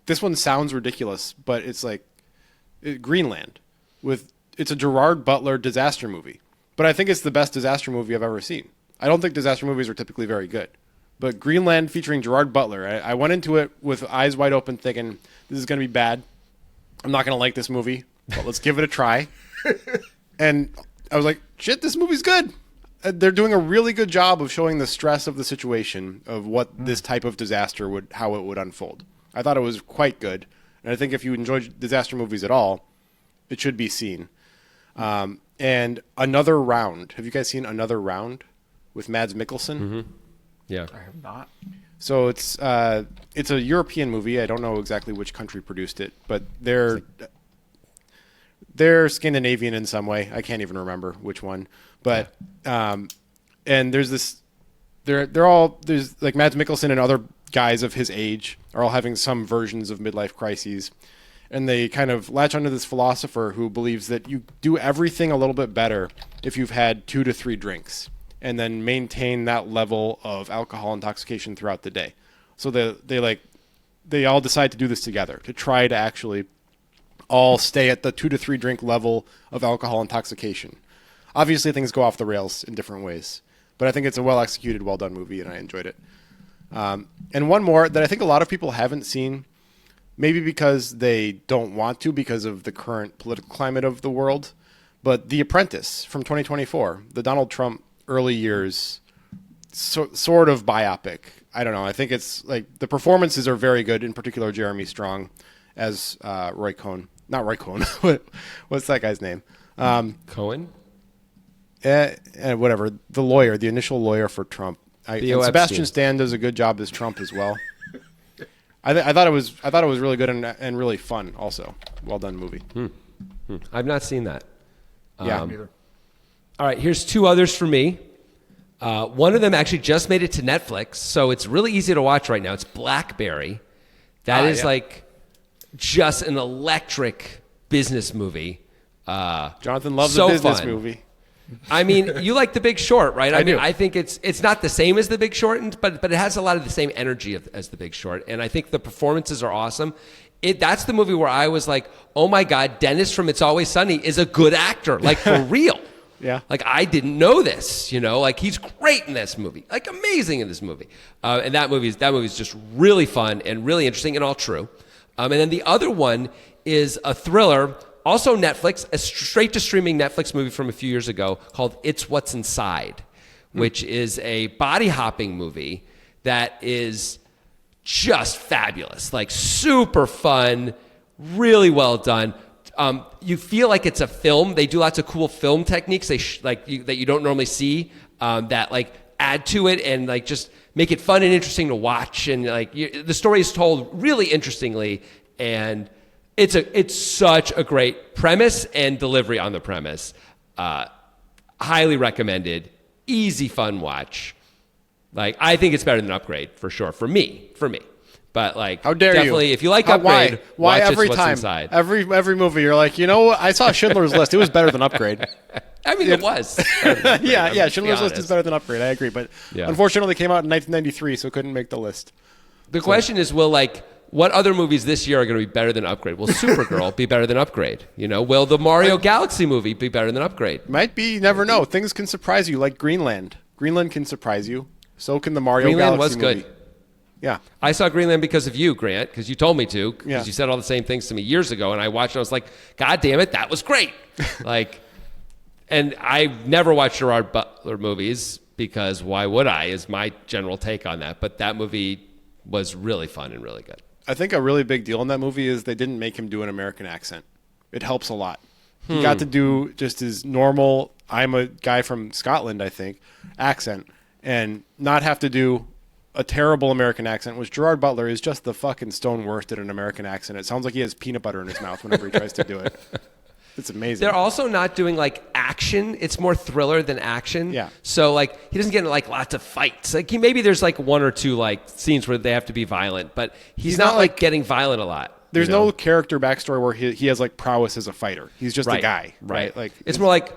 this one sounds ridiculous, but it's like Greenland. It's a Gerard Butler disaster movie. But I think it's the best disaster movie I've ever seen. I don't think disaster movies are typically very good. But Greenland featuring Gerard Butler, I went into it with eyes wide open thinking, this is going to be bad. I'm not going to like this movie, but let's give it a try. And I was like, shit, this movie's good. They're doing a really good job of showing the stress of the situation, of what this type of disaster how it would unfold. I thought it was quite good. And I think if you enjoy disaster movies at all, it should be seen. And Another Round. Have you guys seen Another Round with Mads Mikkelsen? Mm-hmm. Yeah. I have not. So it's a European movie. I don't know exactly which country produced it, but they're Scandinavian in some way. I can't even remember which one. But and there's like Mads Mikkelsen and other guys of his age are all having some versions of midlife crises, and they kind of latch onto this philosopher who believes that you do everything a little bit better if you've had 2 to 3 drinks, and then maintain that level of alcohol intoxication throughout the day. So they all decide to do this together, to try to actually all stay at the 2 to 3 drink level of alcohol intoxication. Obviously, things go off the rails in different ways, but I think it's a well-executed, well-done movie, and I enjoyed it. And one more that I think a lot of people haven't seen, maybe because they don't want to because of the current political climate of the world, but The Apprentice from 2024, the Donald Trump early years sort of biopic. I don't know. I think it's like the performances are very good, in particular Jeremy Strong as Roy Cohn. Not Roy Cohn. What's that guy's name? Cohen? Whatever. The lawyer, the initial lawyer for Trump. Sebastian Stan does a good job as Trump as well. I thought it was really good and really fun also. Well done movie. I've not seen that. Yeah. Neither. All right, here's 2 others for me. One of them actually just made it to Netflix, so it's really easy to watch right now. It's Blackberry. That is like just an electric business movie. Jonathan loves so a business fun. movie. I mean, you like The Big Short, right? I mean, do. I think it's not the same as The Big Short, but it has a lot of the same energy as The Big Short, and I think the performances are awesome. That's the movie where I was like, oh my God, Dennis from It's Always Sunny is a good actor, like for real. Yeah. Like I didn't know this, like he's great in this movie, like amazing in this movie. And that movie is just really fun and really interesting and all true. And then the other one is a thriller, Also Netflix, a straight to streaming Netflix movie from a few years ago called It's What's Inside, which is a body hopping movie that is just fabulous, like super fun, really well done. You feel like it's a film. They do lots of cool film techniques that you don't normally see that like add to it and like just make it fun and interesting to watch. And like the story is told really interestingly, and it's such a great premise and delivery on the premise. Highly recommended. Easy fun watch. Like I think it's better than Upgrade for sure. For me. But like, how dare definitely, you? if you like Upgrade, why watch every What's time, Inside. every movie you're like, you know what? I saw Schindler's List. It was better than Upgrade. I mean, it was. Yeah. Schindler's List is better than Upgrade. I agree, but unfortunately, it came out in 1993, so it couldn't make the list. The question is, what other movies this year are going to be better than Upgrade? Will Supergirl be better than Upgrade? Will the Mario Galaxy movie be better than Upgrade? Might be. You never know. Things can surprise you, like Greenland. Greenland can surprise you. So can the Mario Greenland Galaxy movie. was good. Yeah. I saw Greenland because of you, Grant, because you told me to, because Yeah. you said all the same things to me years ago, and I watched it, I was like, God damn it, that was great. And I never watched Gerard Butler movies, because why would I, is my general take on that. But that movie was really fun and really good. I think a really big deal in that movie is they didn't make him do an American accent. It helps a lot. He got to do just his normal, I'm a guy from Scotland, I think, accent, and not have to do a terrible American accent, which Gerard Butler is just the fucking stone worst at an American accent. It sounds like he has peanut butter in his mouth whenever he tries to do it. It's amazing. They're also not doing like action. It's more thriller than action. Yeah. So like he doesn't get into like lots of fights. Like maybe there's like one or two like scenes where they have to be violent, but he's not like getting violent a lot. There's no character backstory where he has like prowess as a fighter. He's just a guy, right? Like it's more like,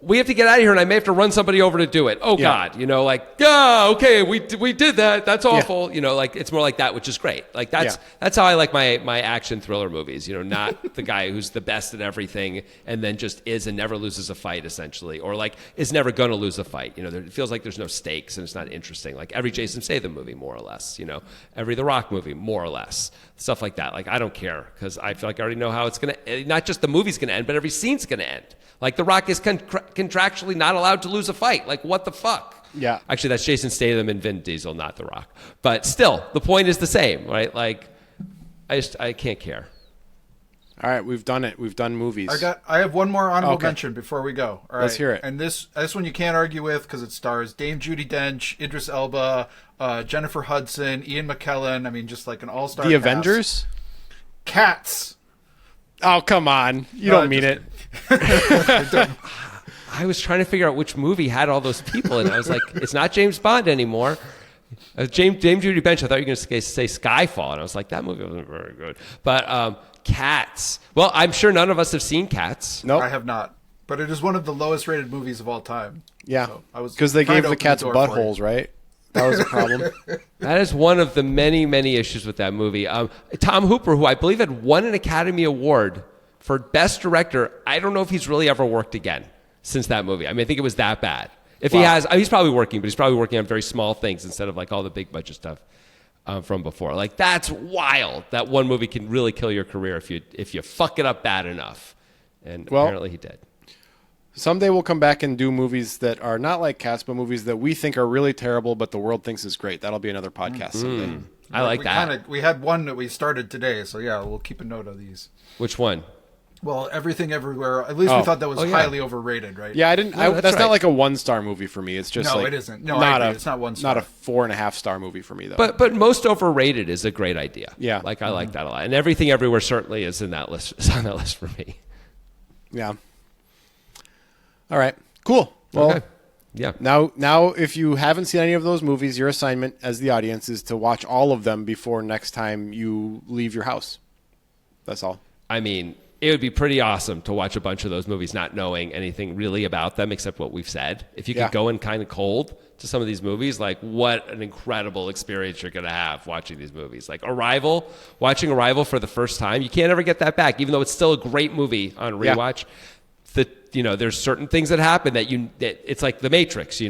we have to get out of here, and I may have to run somebody over to do it. Oh God, okay, we did that. That's awful. It's more like that, which is great. Like that's how I like my action thriller movies. Not the guy who's the best at everything and then just is and never loses a fight, essentially, or like is never going to lose a fight. It feels like there's no stakes and it's not interesting. Like every Jason Statham movie, more or less. Every The Rock movie, more or less. Stuff like that. Like I don't care because I feel like I already know how it's going to. Not just the movie's going to end, but every scene's going to end. Like The Rock is contractually not allowed to lose a fight. Like what the fuck? Yeah. Actually, that's Jason Statham and Vin Diesel, not The Rock. But still, the point is the same, right? Like I can't care. All right, we've done it. We've done movies. I have one more honorable mention before we go. All right. Let's hear it. And this one you can't argue with because it stars Dame Judi Dench, Idris Elba, Jennifer Hudson, Ian McKellen. I mean, just like an all-star The cast. Avengers? Cats. Oh, come on. You don't mean it. I was trying to figure out which movie had all those people, and I was like, it's not James Bond anymore. Dame Judi Dench, I thought you were going to say Skyfall, and I was like, that movie wasn't very good. But Cats. Well, I'm sure none of us have seen Cats. Nope. I have not. But it is one of the lowest rated movies of all time. Yeah. So because they trying gave to the open cats door for buttholes, right? That was a problem. That is one of the many, many issues with that movie. Tom Hooper, who I believe had won an Academy Award for Best Director, I don't know if he's really ever worked again since that movie. I mean, I think it was that bad. If he has, he's probably working, but he's probably working on very small things instead of like all the big budget stuff from before. Like that's wild. That one movie can really kill your career if you fuck it up bad enough. And apparently he did. Someday we'll come back and do movies that are not like Cats, but movies that we think are really terrible, but the world thinks is great. That'll be another podcast someday. I like that. We had one that we started today, so yeah, we'll keep a note of these. Which one? Well, Everything Everywhere. At least we thought that was highly overrated, right? Yeah, I didn't. No, that's not like a 1-star movie for me. It's just No, like, it isn't. No, I agree. It's not 1 star. Not a 4.5-star movie for me though. But most overrated is a great idea. Yeah. Like I like that a lot. And Everything Everywhere certainly is in that list. Is on that list for me. Yeah. All right. Cool. Well, Okay. Yeah. Now, if you haven't seen any of those movies, your assignment as the audience is to watch all of them before next time you leave your house. That's all. I mean, it would be pretty awesome to watch a bunch of those movies not knowing anything really about them except what we've said. If you could go in kind of cold to some of these movies, like what an incredible experience you're going to have watching these movies. Like watching Arrival for the first time, you can't ever get that back, even though it's still a great movie on rewatch. The there's certain things that happen that it's like the Matrix, you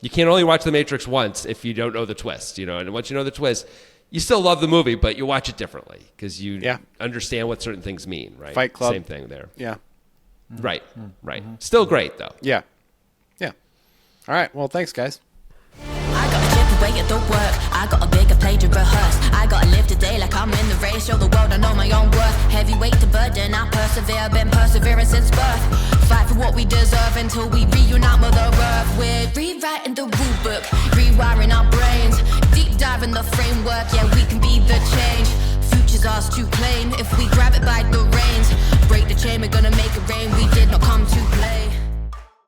can't only watch the Matrix once if you don't know the twist, and once you know the twist, you still love the movie, but you watch it differently because you understand what certain things mean, right? Fight Club. Same thing there. Yeah. Right. Still great though. Yeah. All right. Well, thanks, guys. I gotta chip away at the work. I got a bigger play to rehearse. I gotta live today like I'm in the race. Show the world I know my own worth. Heavyweight to burden, I persevere. Been persevering since birth. Fight for what we deserve until we reunite Mother Earth. We're rewriting the rule book, rewiring our brains. Deep dive in the framework, yeah, we can be the change. Future's ours to claim if we grab it by the reins. Break the chain, we're gonna make it rain. We did not